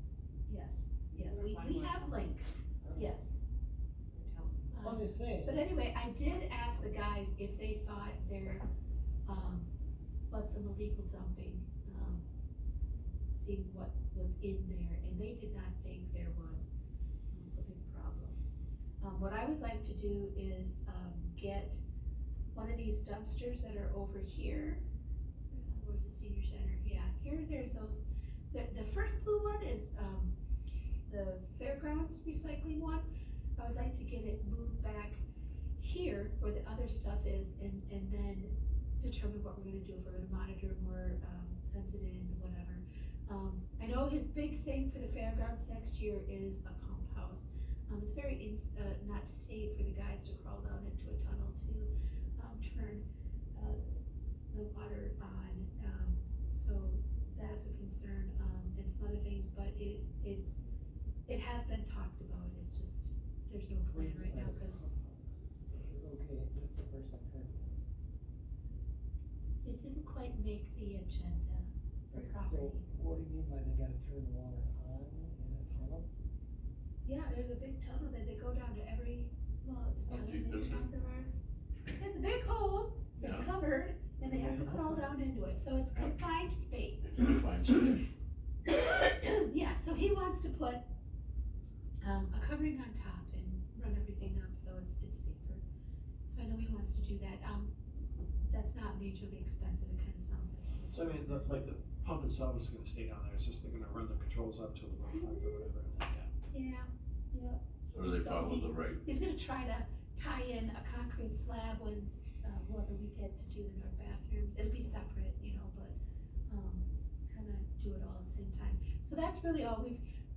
did ask the guys if they thought there, was some illegal dumping, seeing what was in there, and they did not think there was a big problem. What I would like to do is, get one of these dumpsters that are over here. Where's the senior center? Yeah, here, there's those, the first blue one is, the fairgrounds recycling one. I would like to get it moved back here where the other stuff is, and then determine what we're gonna do, if we're gonna monitor more, fence it in, whatever. I know his big thing for the fairgrounds next year is a pump house. It's very not safe for the guys to crawl down into a tunnel to, turn, the water on, so that's a concern, and some other things, but it has been talked about, it's just, there's no plan right now, cause Okay, this is the first I've heard of this. it didn't quite make the agenda, the Right, property. so what do you mean by they gotta turn the water on in a tunnel? Yeah, there's a big tunnel that they go down to every, well, it's How tunnel deep maybe is it? down there are. It's a big hole, it's Yeah. covered, and they have to crawl down into it, so it's confined space. It's a confined space. Yeah, so he wants to put, a covering on top and run everything up, so it's safer. So I know he wants to do that, that's not majorly expensive, it kinda sounds like. So I mean, the pump itself is gonna stay down there, it's just they're gonna run the controls up to the well pump or whatever, and then, Yeah, yeah. So do they follow the right, He's gonna try to tie in a concrete slab when, whoever we get to do the north bathrooms, it'll be separate, you know, but, kinda do it all at the same time. So that's really all,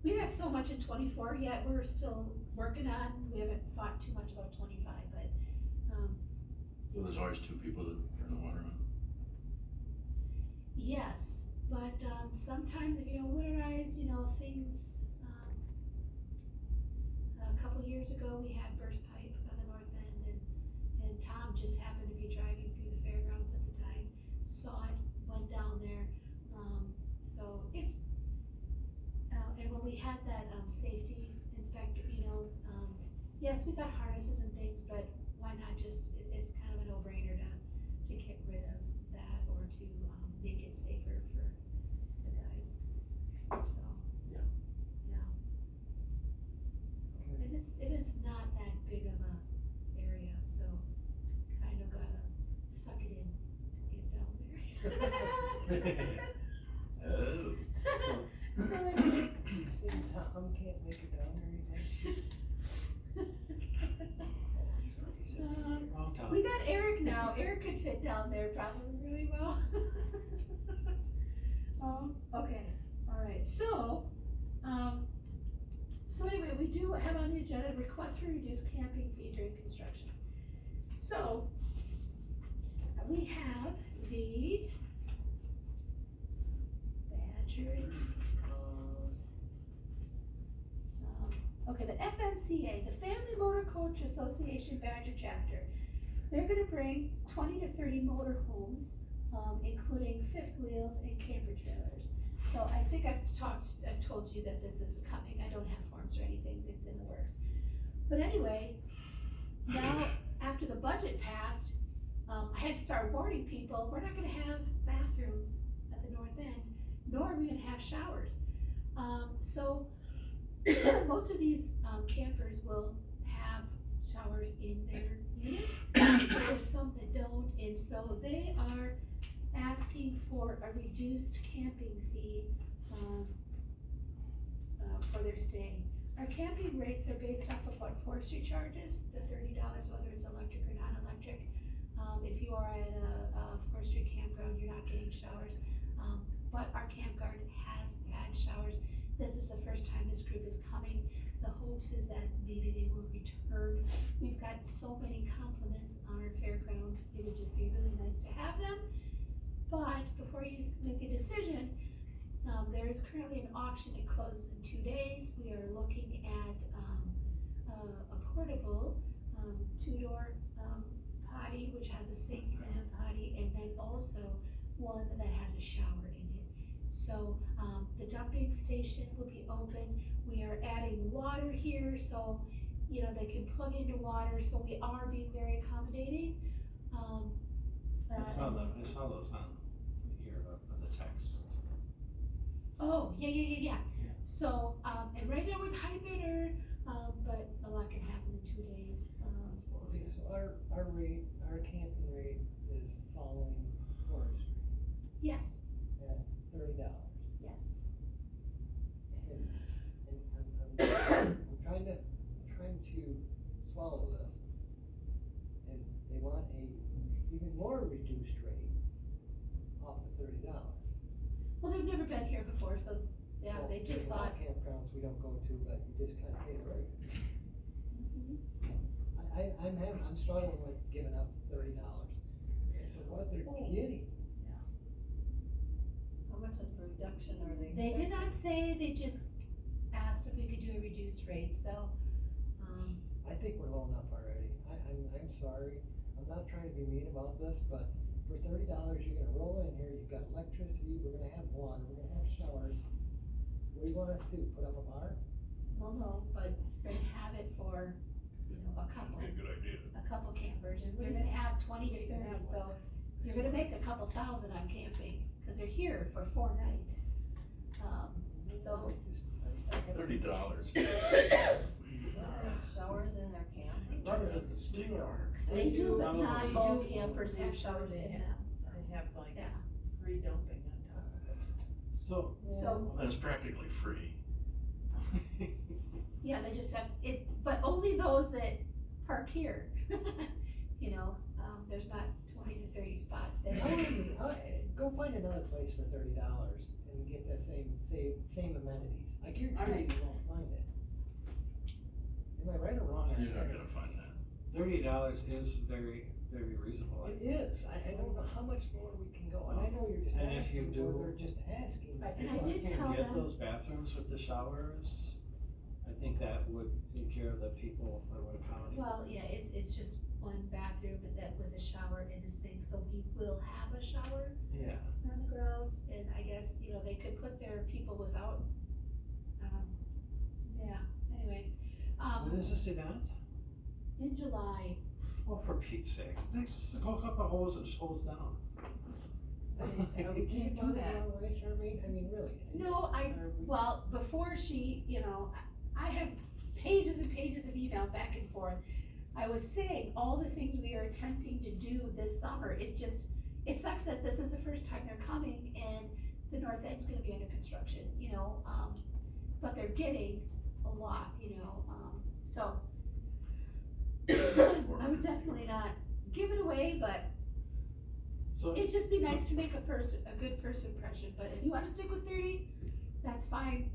we got so much in 24 yet, we're still working on, we haven't thought too much about 25, but, well, there's always two people that turn the water on. yes, but, sometimes if you don't winterize, you know, things, a couple years ago, we had burst pipe on the north end, and Tom just happened to be driving through the fairgrounds at the time, saw it, went down there, so it's, and when we had that, safety inspector, you know, yes, we got harnesses and things, but why not just, it's kind of a no-brainer to get rid of that, or to, make it safer for the guys, so. Yeah. Yeah. So, and it is not that big of a area, so kind of gotta suck it in to get down there. Oh. So anyway. So Tom can't make it down or anything? Wrong time. We got Eric now, Eric could fit down there probably really well. Okay, alright, so anyway, we do have on the agenda request for reduced camping fee during construction. So, we have the Badger, I think it's called. Okay, the FMCA, the Family Motor Coach Association Badger Chapter. They're gonna bring 20 to 30 motorhomes, including fifth wheels and camper trailers. So I think I've told you that this is coming, I don't have forms or anything, it's in the works. But anyway, now, after the budget passed, I had to start warning people, we're not gonna have bathrooms at the north end, nor are we gonna have showers. So, most of these, campers will have showers in their units, but there's some that don't, and so they are asking for a reduced camping fee, for their stay. Our camping rates are based off of what forestry charges, the $30, whether it's electric or non-electric. If you are at a forestry campground, you're not getting showers, but our campground has had showers. This is the first time this group is coming. The hopes is that maybe they will return. We've got so many compliments on our fairgrounds, it would just be really nice to have them. But before you make a decision, there is currently an auction, it closes in 2 days. We are looking at a portable two-door potty, which has a sink and a potty, and then also one that has a shower in it. So the dumping station will be open. We are adding water here, so you know, they can plug into water, so we are being very accommodating. I saw those on here, on the text. Oh, yeah. So, and right now we're hyping her, but a lot can happen in 2 days. Okay, so our rate, our camping rate is following forestry Yes, at $30. yes. And I'm trying to swallow this. And they want a even more reduced rate off the $30. Well, they've never been here before, so, yeah, Well, they just there's a lot thought, of campgrounds we don't go to, but you just kinda pay the rate. I'm struggling with giving up $30 for what they're getting. How much of a reduction are they they did expecting? not say, they just asked if we could do a reduced rate, so, I think we're low enough already. I'm sorry, I'm not trying to be mean about this, but for $30, you're gonna roll in here, you've got electricity, we're gonna have water, we're gonna have showers. What do you want us to do, put up a bar? well, no, but you're gonna have it for, you know, a couple campers. You're gonna have 20 to 30, so you're gonna make a couple thousand on camping, cause they're here for 4 nights. So, $30. Showers in their camp? What is it, the studio? they do, but Some of not them all do. campers have showers in them. They have like Yeah. free dumping on top of it. So, So, That's practically free. yeah, they just have, it, but only those that park here. You know, there's not 20 to 30 spots there. Go find another place for $30 and get that same amenities. I guarantee you won't find it. Am I right or wrong? on You're not that? gonna find that. $30 is very, very reasonable. It is, I don't know how much more we can go, and I know you're just And if you asking, or do- they're just asking. Right, and If I we did can tell get them- those bathrooms with the showers, I think that would take care of the people that would accommodate. Well, yeah, it's just one bathroom and that with a shower and a sink, so we will have a shower Yeah, on the grounds, and I guess, you know, they could put their people without, yeah, anyway. when is this event? In July, Oh, for Pete's sakes, just go up a hose and hose down. We can't do that. Charmaine, I mean, really. no, well, before she, you know, I have pages and pages of emails back and forth. I was saying all the things we are attempting to do this summer, it's just, it sucks that this is the first time they're coming and the north end's gonna be under construction, you know, but they're getting a lot, you know, so. I would definitely not give it away, but So, it'd just be nice to make a good first impression, but if you wanna stick with 30, that's fine.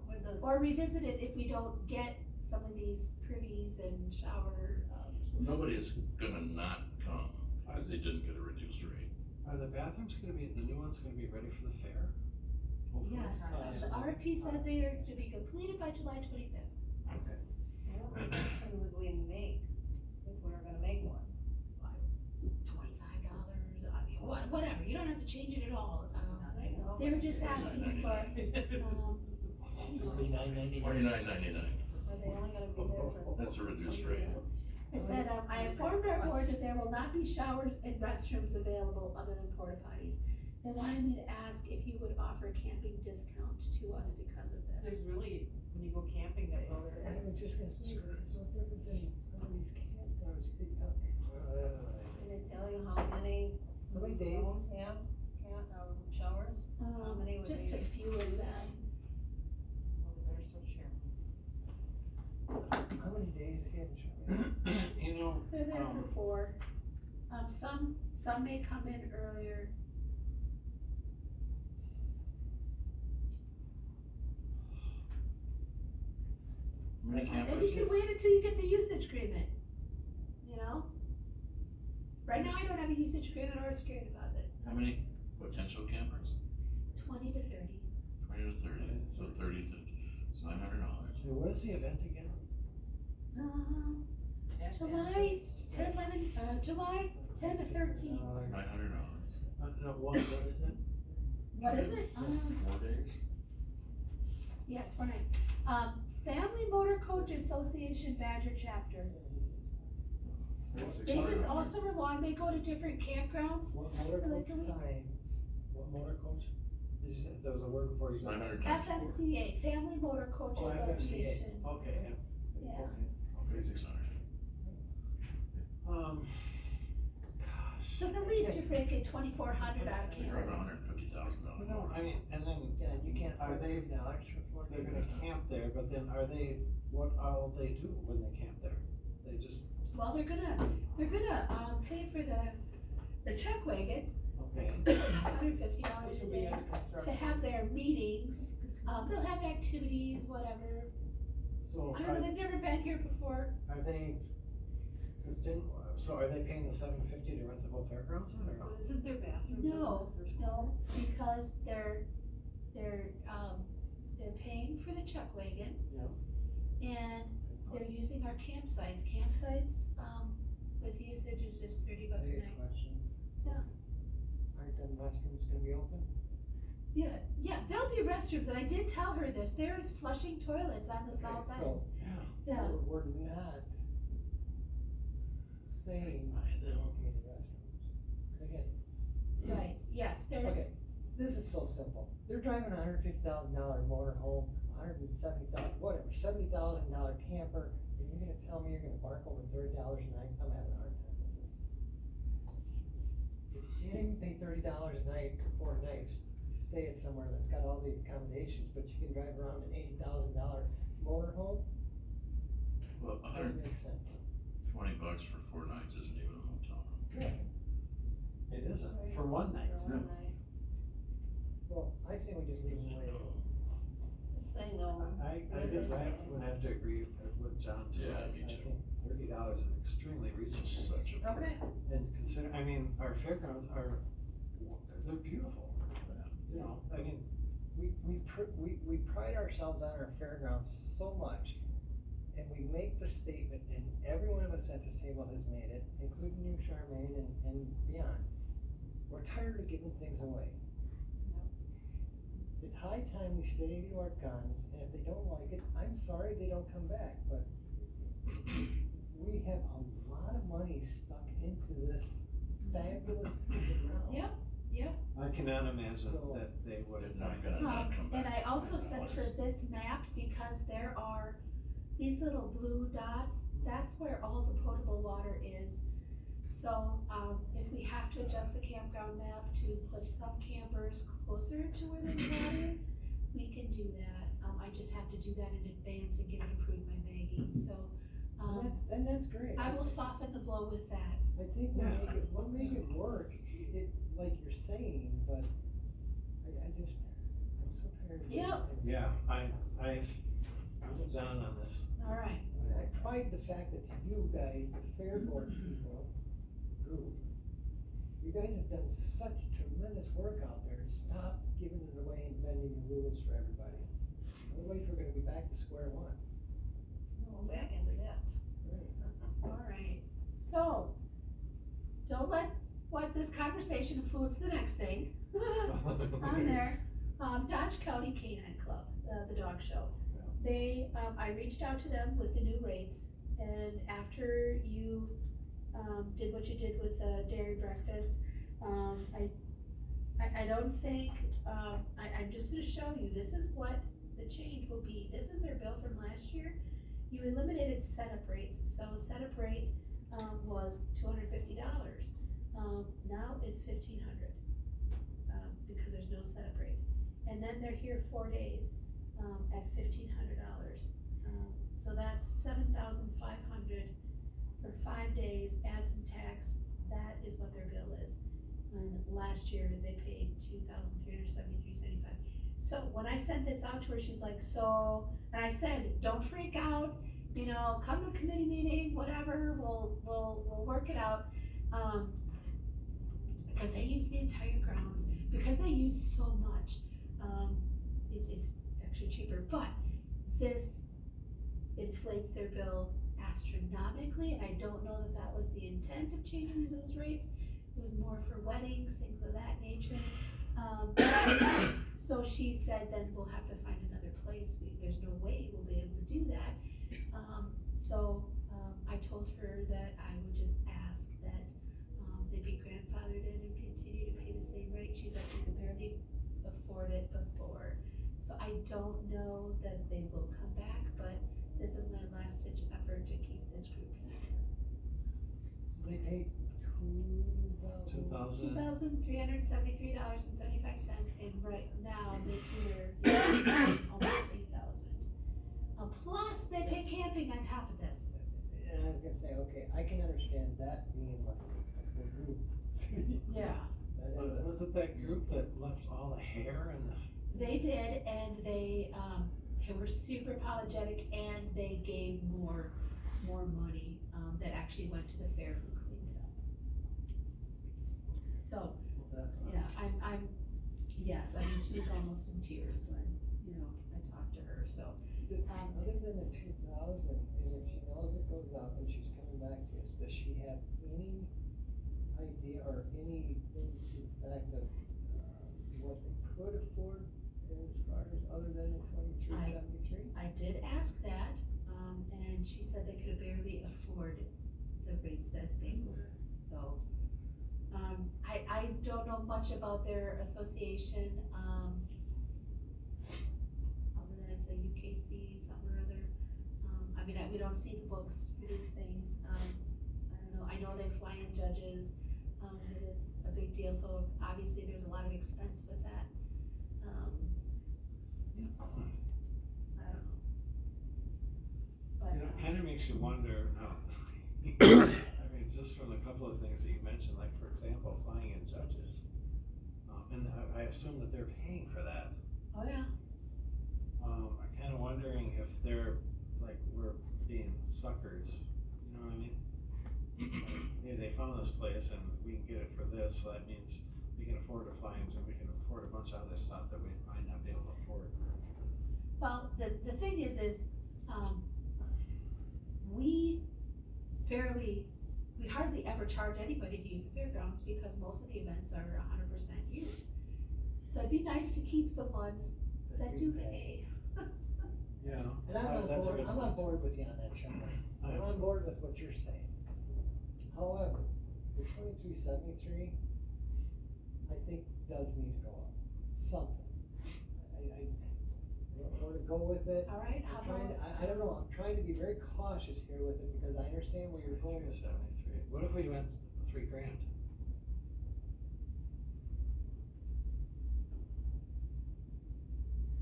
With the, Or revisit it if we don't get some of these privies and shower, Nobody is gonna not come because they didn't get a reduced rate. are the bathrooms gonna be, the new ones gonna be ready for the fair? Hopefully. yes, the RFP says they are to be completed by July 25th. Okay. what would we make if we were gonna make one? $25, I mean, whatever, you don't have to change it at all. I know. They were just asking for, $49.99. $49.99. Are they only gonna be there for? That's a reduced rate. it said, I informed our board that there will not be showers and restrooms available other than porta potties. They wanted me to ask if you would offer a camping discount to us because of this. There's really, when you go camping, that's all there I is. was just gonna say, it's no different than some of these campgrounds. Did they tell you how many? How many days? homes have showers? How many would Just be? a few of them. Well, they better still share. How many days again, Charmaine? You know, They're there for 4. Some may come in earlier. How many And campers? you can wait until you get the usage agreement, you know? Right now, I don't have a usage agreement or a security deposit. How many potential campers? 20 to 30. 20 to 30, so 30 to, it's $900. so what is the event again? July 10, 11, July 10 to 13. $900. No, what is it? What is it? 4 days? Yes, 4 nights. Family Motor Coach Association Badger Chapter. They just all summer long, they go to different campgrounds. What motor So like, coach? can we- What motor coach? Did you say, there was a word before you said? 900 times. FMCA, Family Motor Coach Oh, FMCA, Association. okay, yeah. Yeah. Okay. 600. Gosh. So the least you're breaking 2,400 out of You drive camp. $150,000. You know, I mean, and then, Yeah, you can't are afford they, $30 for they're gonna camp there, but then are they, what all they do when they camp there? They just, Well, they're gonna pay for the chuck wagon, okay, $150 a day, to have their meetings. They'll have activities, whatever. so I don't know, they've never been here before. are they, so are they paying the $750 to rent the whole fairgrounds then, or no? Isn't there bathrooms in No, the first? no, because they're paying for the chuck wagon. And they're using our campsites. Campsites, with usage is just $30 a night. Question. Yeah. Aren't them restrooms gonna be open? Yeah, there'll be restrooms, and I did tell her this, there's flushing toilets on the south end. So, Yeah, we're not saying there won't be any restrooms. Again, right, yes, there's, okay, this is so simple. They're driving a $150,000 motorhome, $170,000, whatever, $70,000 camper, and you're gonna tell me you're gonna bark over $30 a night? I'm having a hard time with this. You can't even pay $30 a night for 4 nights to stay at somewhere that's got all the accommodations, but you can drive around an $80,000 motorhome? Well, Doesn't make sense. $20 for 4 nights isn't even a hotel room. It isn't, for one night. For one night. So I say we just leave them the way it is. Thing, I guess I would have to agree with John too. Yeah, me I too. think $30 is extremely It's reasonable. such a. okay, And consider, I mean, our fairgrounds are, they're beautiful, you know, I mean, We pride ourselves on our fairgrounds so much, and we make the statement, and every one of us at this table has made it, including you, Charmaine, and beyond. We're tired of giving things away. It's high time we stay to our guns, and if they don't like it, I'm sorry they don't come back, but we have a lot of money stuck into this fabulous piece of ground. Yep. I cannot imagine So- that they would. They're not gonna not come back. And I also sent her this map because there are these little blue dots, that's where all the potable water is. So, if we have to adjust the campground map to put some campers closer to where there's water, we can do that. I just have to do that in advance and get it approved by Maggie, so, And that's great. I will soften the blow with that. I think we'll make it work, like you're saying, but I'm so tired of. doing Yep. things. Yeah, I'm with John on this. All right. And I pride the fact that you guys, the Fair Board people, group, you guys have done such tremendous work out there. Stop giving it away and bending the rules for everybody. Otherwise, we're gonna be back to square one. back into that. All right, so, don't let this conversation influence the next thing. On there, Dodge County Canine Club, the dog show. They, I reached out to them with the new rates, and after you, did what you did with the dairy breakfast, I don't think, I'm just gonna show you, this is what the change will be. This is their bill from last year. You eliminated setup rates, so setup rate, was $250. Now it's $1,500, because there's no setup rate. And then they're here 4 days, at $1,500. So that's $7,500 for 5 days, add some tax, that is what their bill is. And last year they paid $2,373.75. So when I sent this out to her, she's like, so, and I said, don't freak out, you know, come to a committee meeting, whatever, we'll work it out. Because they use the entire grounds, because they use so much, it's actually cheaper, but this inflates their bill astronomically, and I don't know that that was the intent of changing those rates. It was more for weddings, things of that nature. So she said, then we'll have to find another place. There's no way we'll So, I told her that I would just ask that, they be grandfathered in and continue to pay the same rate. She's like, we could barely afford it before. So I don't know that they will come back, but this is my last ditch effort to keep this group here. So they paid $2,373.75, and right now, this year, they're paying almost $8,000. Plus, they pay camping on top of this. And I was gonna say, okay, I can understand that being like a group. Yeah. That is a. Was it that group that left all the hair and the? They did, and they were super apologetic, and they gave more money, that actually went to the fair who cleaned it up. So, yeah, yes, I mean, she was almost in tears when, I talked to her, so. Other than the 2,000, and if she knows it goes up and she's coming back to us, does she have any idea or anything to the fact of, what they could afford as far as other than the 2373? I did ask that, and she said they could barely afford the rates as they were, so. I don't know much about their association, other than it's a UKC, something or other. I mean, we don't see the books for these things, I don't know, I know they fly in judges, it is a big deal, so obviously there's a lot of expense with that. So, I don't know. But, It kind of makes you wonder, I mean, just from a couple of things that you mentioned, like for example, flying in judges. And I assume that they're paying for that. oh yeah, I'm kind of wondering if they're, like, we're being suckers, you know what I mean? Hey, they found this place and we can get it for this, so that means we can afford to fly in, we can afford a bunch of other stuff that we might not be able to afford. well, the thing is, we hardly ever charge anybody to use the fairgrounds because most of the events are 100% youth. So it'd be nice to keep the ones that do pay. Yeah. And I'm on board with you on that, Sean. I'm on board with what you're saying. However, the 2373, I think does need to go up, something. I don't know where to go with it. All right, how about? I don't know, I'm trying to be very cautious here with it because I understand where you're going with it. 73. What if we went $3,000?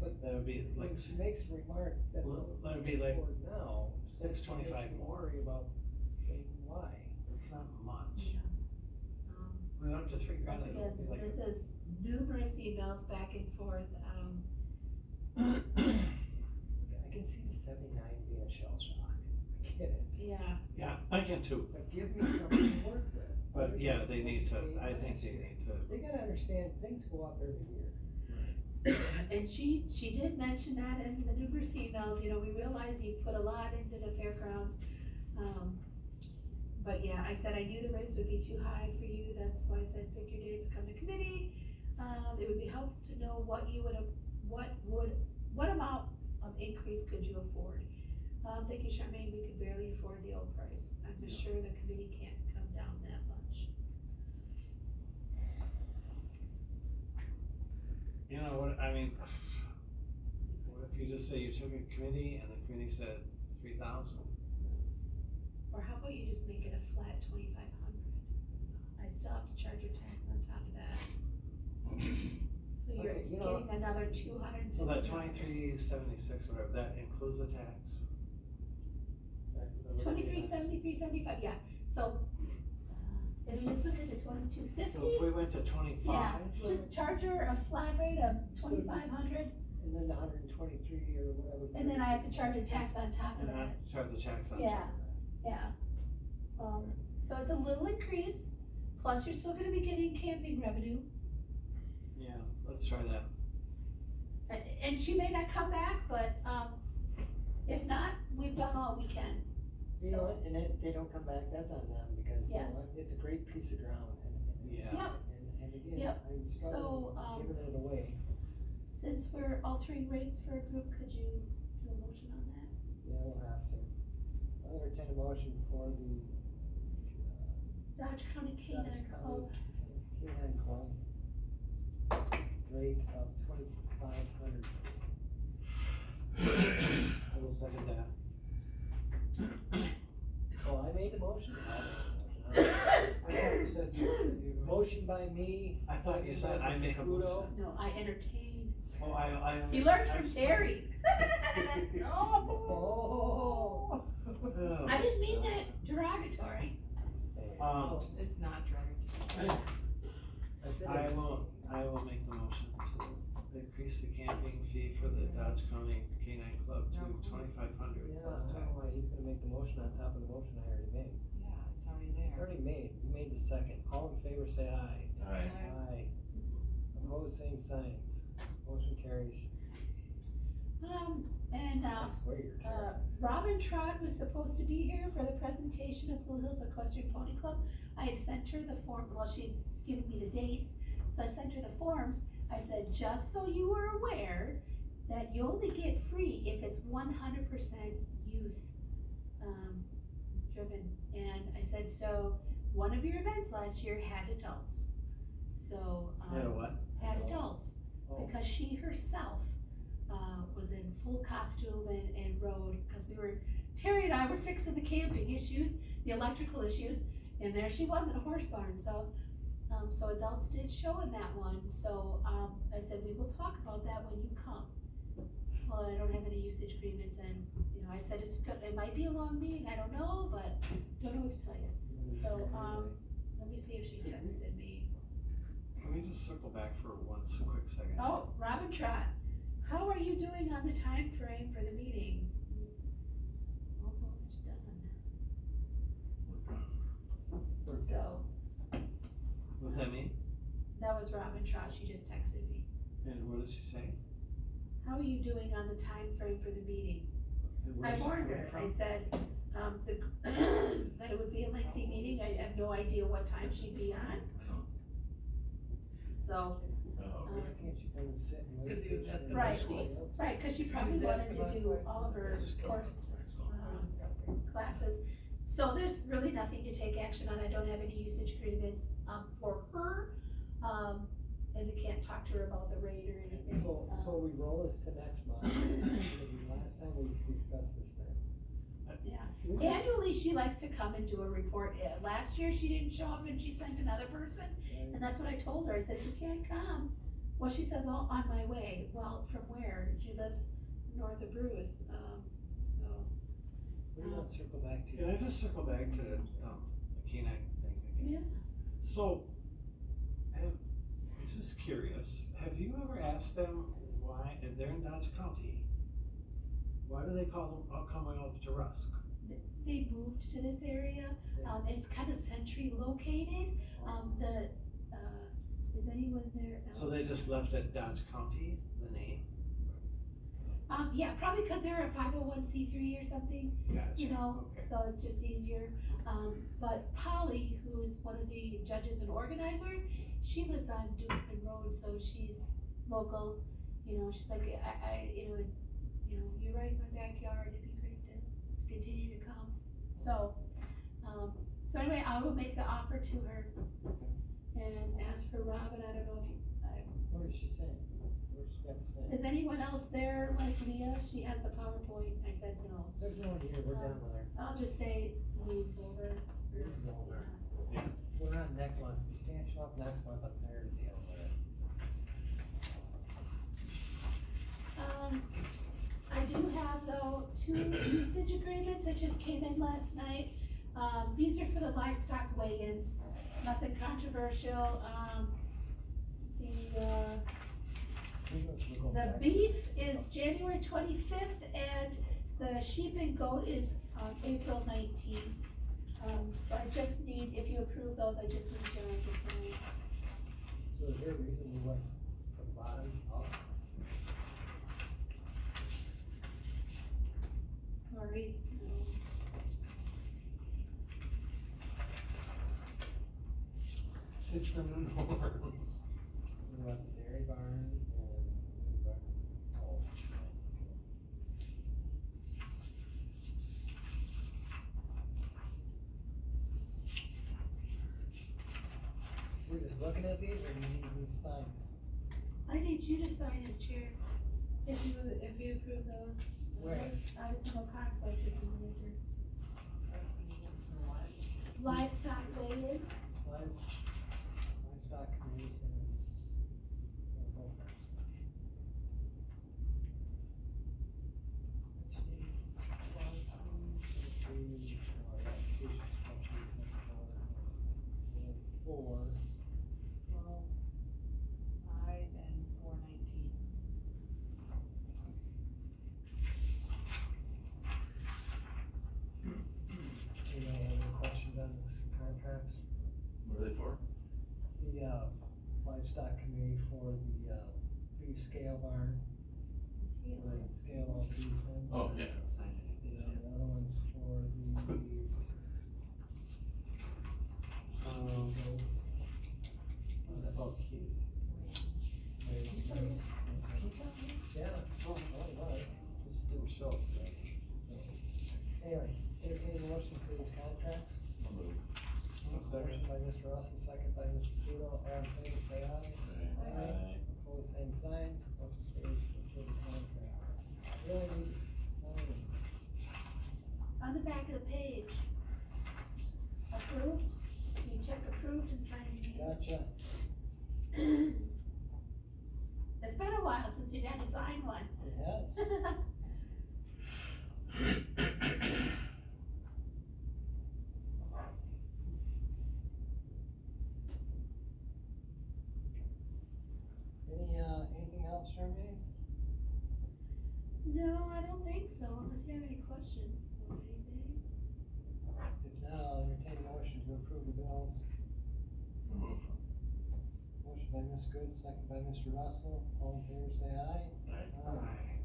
But That would be like, when she makes a remark, that's Well, what that would we be like afford now. $625 makes me more. Worry about why. it's not much. Yeah. We went up to $3,000. Once it again, would be like, this is numerous emails back and forth, I can see the 79 being a shell shock, I get it. yeah, yeah, I can too. But give me something to work with. But Other yeah, than they what need you to, paid I think last they year. need to. They gotta understand, things go up every year. and she did mention that in the numerous emails, we realize you've put a lot into the fairgrounds. But yeah, I said I knew the rates would be too high for you, that's why I said pick your dates, come to committee. It would be helpful to know what amount of increase could you afford? Thank you, Charmaine, we could barely afford the old price, I'm sure the committee can't come down that much. You know what, I mean, what if you just say you took a committee and the committee said 3,000? Or how about you just make it a flat 2,500? I still have to charge your tax on top of that. So you're Okay, getting another 200. So that 2376, whatever, that includes the tax? 2373.75, yeah, so, if you just look at the 2250. So if we went to 25? Yeah, just charge her a flat rate of 2,500, And then the 123 or whatever. and then I have to charge a tax on top of And that, I charge the tax on Yeah. top of yeah. So it's a little increase, plus you're still gonna be getting camping revenue, that. Yeah, let's try that. and she may not come back, but, if not, we've done all we can. You know what, and if they don't come back, that's on them, because you know Yes. what, it's a great piece of ground, and Yeah. Yep. and again, Yep. I'm struggling So, giving it away. Since we're altering rates for a group, could you do a motion on that? Yeah, we'll have to. a motion for the, Dodge County Canine Club. Canine Club. Rate of $2,500. I will second that. Oh, I made the motion? I thought you said motion by me. I thought you said I make a Caputo. motion. No, I entertain. Oh, I. You learned from Terry. Oh. I didn't mean that derogatory. It's not derogatory. I will make the motion to increase the camping fee for the Dodge County Canine Club to $2,500 Yeah, plus I don't know why tax. he's gonna make the motion on top of the motion I already made. Yeah, it's already It's there. already made, you made the second, all in favor say aye. Aye. Aye. Opposed, same sign, motion carries. And, I swear you're terrible. Robin Trott was supposed to be here for the presentation of Blue Hills Equestrian Pony Club. I had sent her the form, well, she'd given me the dates, so I sent her the forms. I said, just so you are aware, that you only get free if it's 100% youth, driven. And I said, so, one of your events last year had adults. So, Yeah, what? had adults, Oh. because she herself, was in full costume and rode, cause Terry and I were fixing the camping issues, the electrical issues, and there she was in a horse barn, so, so adults did show in that one, so, I said, we will talk about that when you come. Well, I don't have any usage agreements, and, you know, I said, it might be a long meeting, I don't know, but don't know what to tell you. So, let me see if she texted me. Can we just circle back for one quick second? Oh, Robin Trott, how are you doing on the time frame for the meeting? Almost done. So, What does that mean? that was Robin Trott, she just texted me. And what did she say? How are you doing on the time frame for the meeting? And I where's she warned coming her, I from? said, that it would be a lengthy meeting, I have no idea what time she'd be on. So, Why can't you come and sit and wait? 'Cause he was at the Right. Somebody else? right, cause she probably He's wanted asking to about do what- all of her course, classes. So there's really nothing to take action on, I don't have any usage agreements, for her, and we can't talk to her about the rate or anything. So we roll this to next month, the last time we discussed this thing. Yeah, Can we just- annually, she likes to come and do a report. Last year, she didn't show up and she sent another person, and that's what I told her, I said, you can't come. Well, she says, oh, on my way, well, from where? She lives north of Bruce, so. We want to circle back to. Can I just circle back to, the canine thing again? Yeah. So, I'm just curious, have you ever asked them why, and they're in Dodge County, why do they call them, coming up to Rusk? They moved to this area, it's kind of centrally located, is anyone there? So they just left at Dodge County, the name? Yeah, probably because they're a 501c3 or something, Gotcha, you know, okay. so it's just easier. But Polly, who's one of the judges and organizer, she lives on Dupin Road, so she's local, you know, she's like, you're right in my backyard, it'd be great to continue to come. So, so anyway, I will make the offer to her. And as for Robin, I don't know if What did she say? What did she got to say? is anyone else there like Leah? She has the PowerPoint. I said no. There's no one here, we're done with her. I'll just say move over. It's over. Yeah. We're on next month, if you can't show up next month, I'm tired of dealing with it. I do have though 2 usage agreements that just came in last night. These are for the livestock weigh-ins, nothing controversial. The beef is January 25th and the sheep and goat is April 19th. So I just need, if you approve those, I just need John to sign. So is there a reason we went from bottom up? Sorry. It's the new norm. We went to dairy barn and we went, of these, or do you need me to sign? I need you to sign as chair, if you approve those. Where? Obviously no conflict, it's in the winter. Livestock maintenance, Livestock committee and. Four. 12, 5, and 419. Anybody have any questions on this contracts? What are they for? The, livestock committee for the, beef scale barn, like scale all beef. and- Oh, yeah. Sign any of these The yet. other one's for the. Oh, Keith. Yeah, oh, it was, just didn't show up today. So, anyways, entertaining motion for these contracts. Motion by Mr. Russell, second by Mr. Pluto, all in favor, say aye. Aye. Opposed, same sign, motion carries for the contract. Really need to sign. on the back of the page. Approved, you check approved and sign your name. Gotcha. It's been a while since you had to sign one. It has. Anything else from me? No, I don't think so, unless you have any questions or anything. If not, I'll entertain a motion to approve the bills. Move. Motion by Ms. Good, second by Mr. Russell, all in favor, say aye. Aye.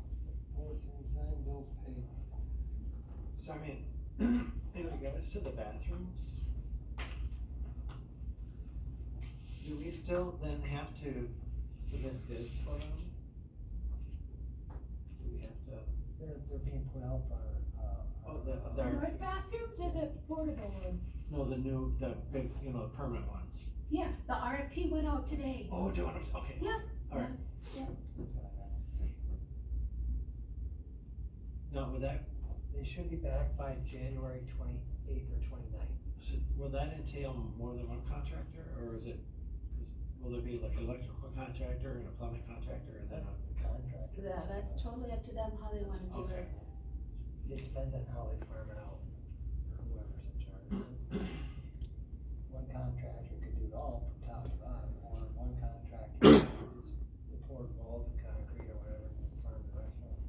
Opposed, same sign, bills paid. So I mean, in regards to the bathrooms, do we still then have to submit bids for them? Do we have to, They're being put out for, oh, The they're, north bathrooms or the portable ones? no, the big, the permanent ones? Yeah, the RFP went out today. Oh, do you want to, okay. Yep. Alright, that's what I meant to say. now, with that, They should be back by January 28th or 29th. will that entail more than one contractor, or is it, will there be like an electrical contractor and a plumbing contractor and then That's a? the contractor. Yeah, that's totally up to them how they wanna do Okay. it. It depends on how they farm it out, or whoever's in charge. One contractor could do it all from top to bottom, or one contractor could just pour walls of concrete or whatever, and farm the rest of it.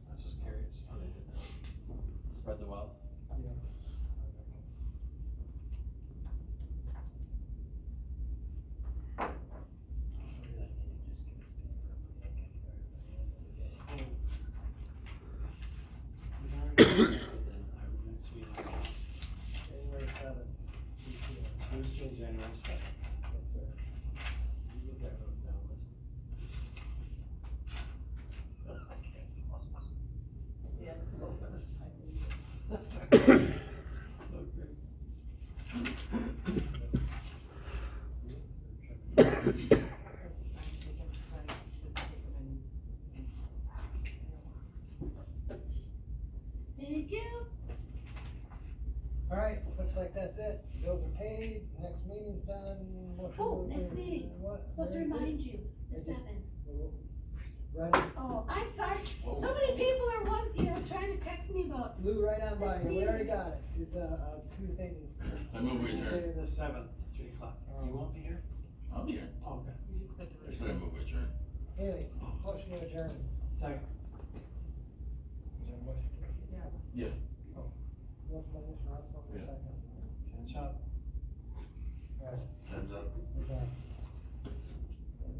I was just curious how they did that. Spread the wealth. Yeah. We've already, then our next meeting is January 7th, 2 p.m. Tuesday, January 7th. Yes, sir. You get that wrote down, listen. I can't tell. Yeah. Thank you. All right, looks like that's it. Bills are paid, next meeting's done. Motion Oh, to- next meeting. What? Supposed to remind you, the 7th. Right, Oh, I'm sorry, so many people are trying to text me about, flew right on by This you, we already meeting. got it. It's, Tuesday. I move we adjourn. Tuesday the 7th, 3 o'clock. You won't be here? I'll be here. Oh, okay. You just said the I should I move we adjourn. Anyways, motion to adjourn. Second. Is there a motion? Yeah. Yeah. Motion by Mr. Russell, Yeah. second. Jen Chop.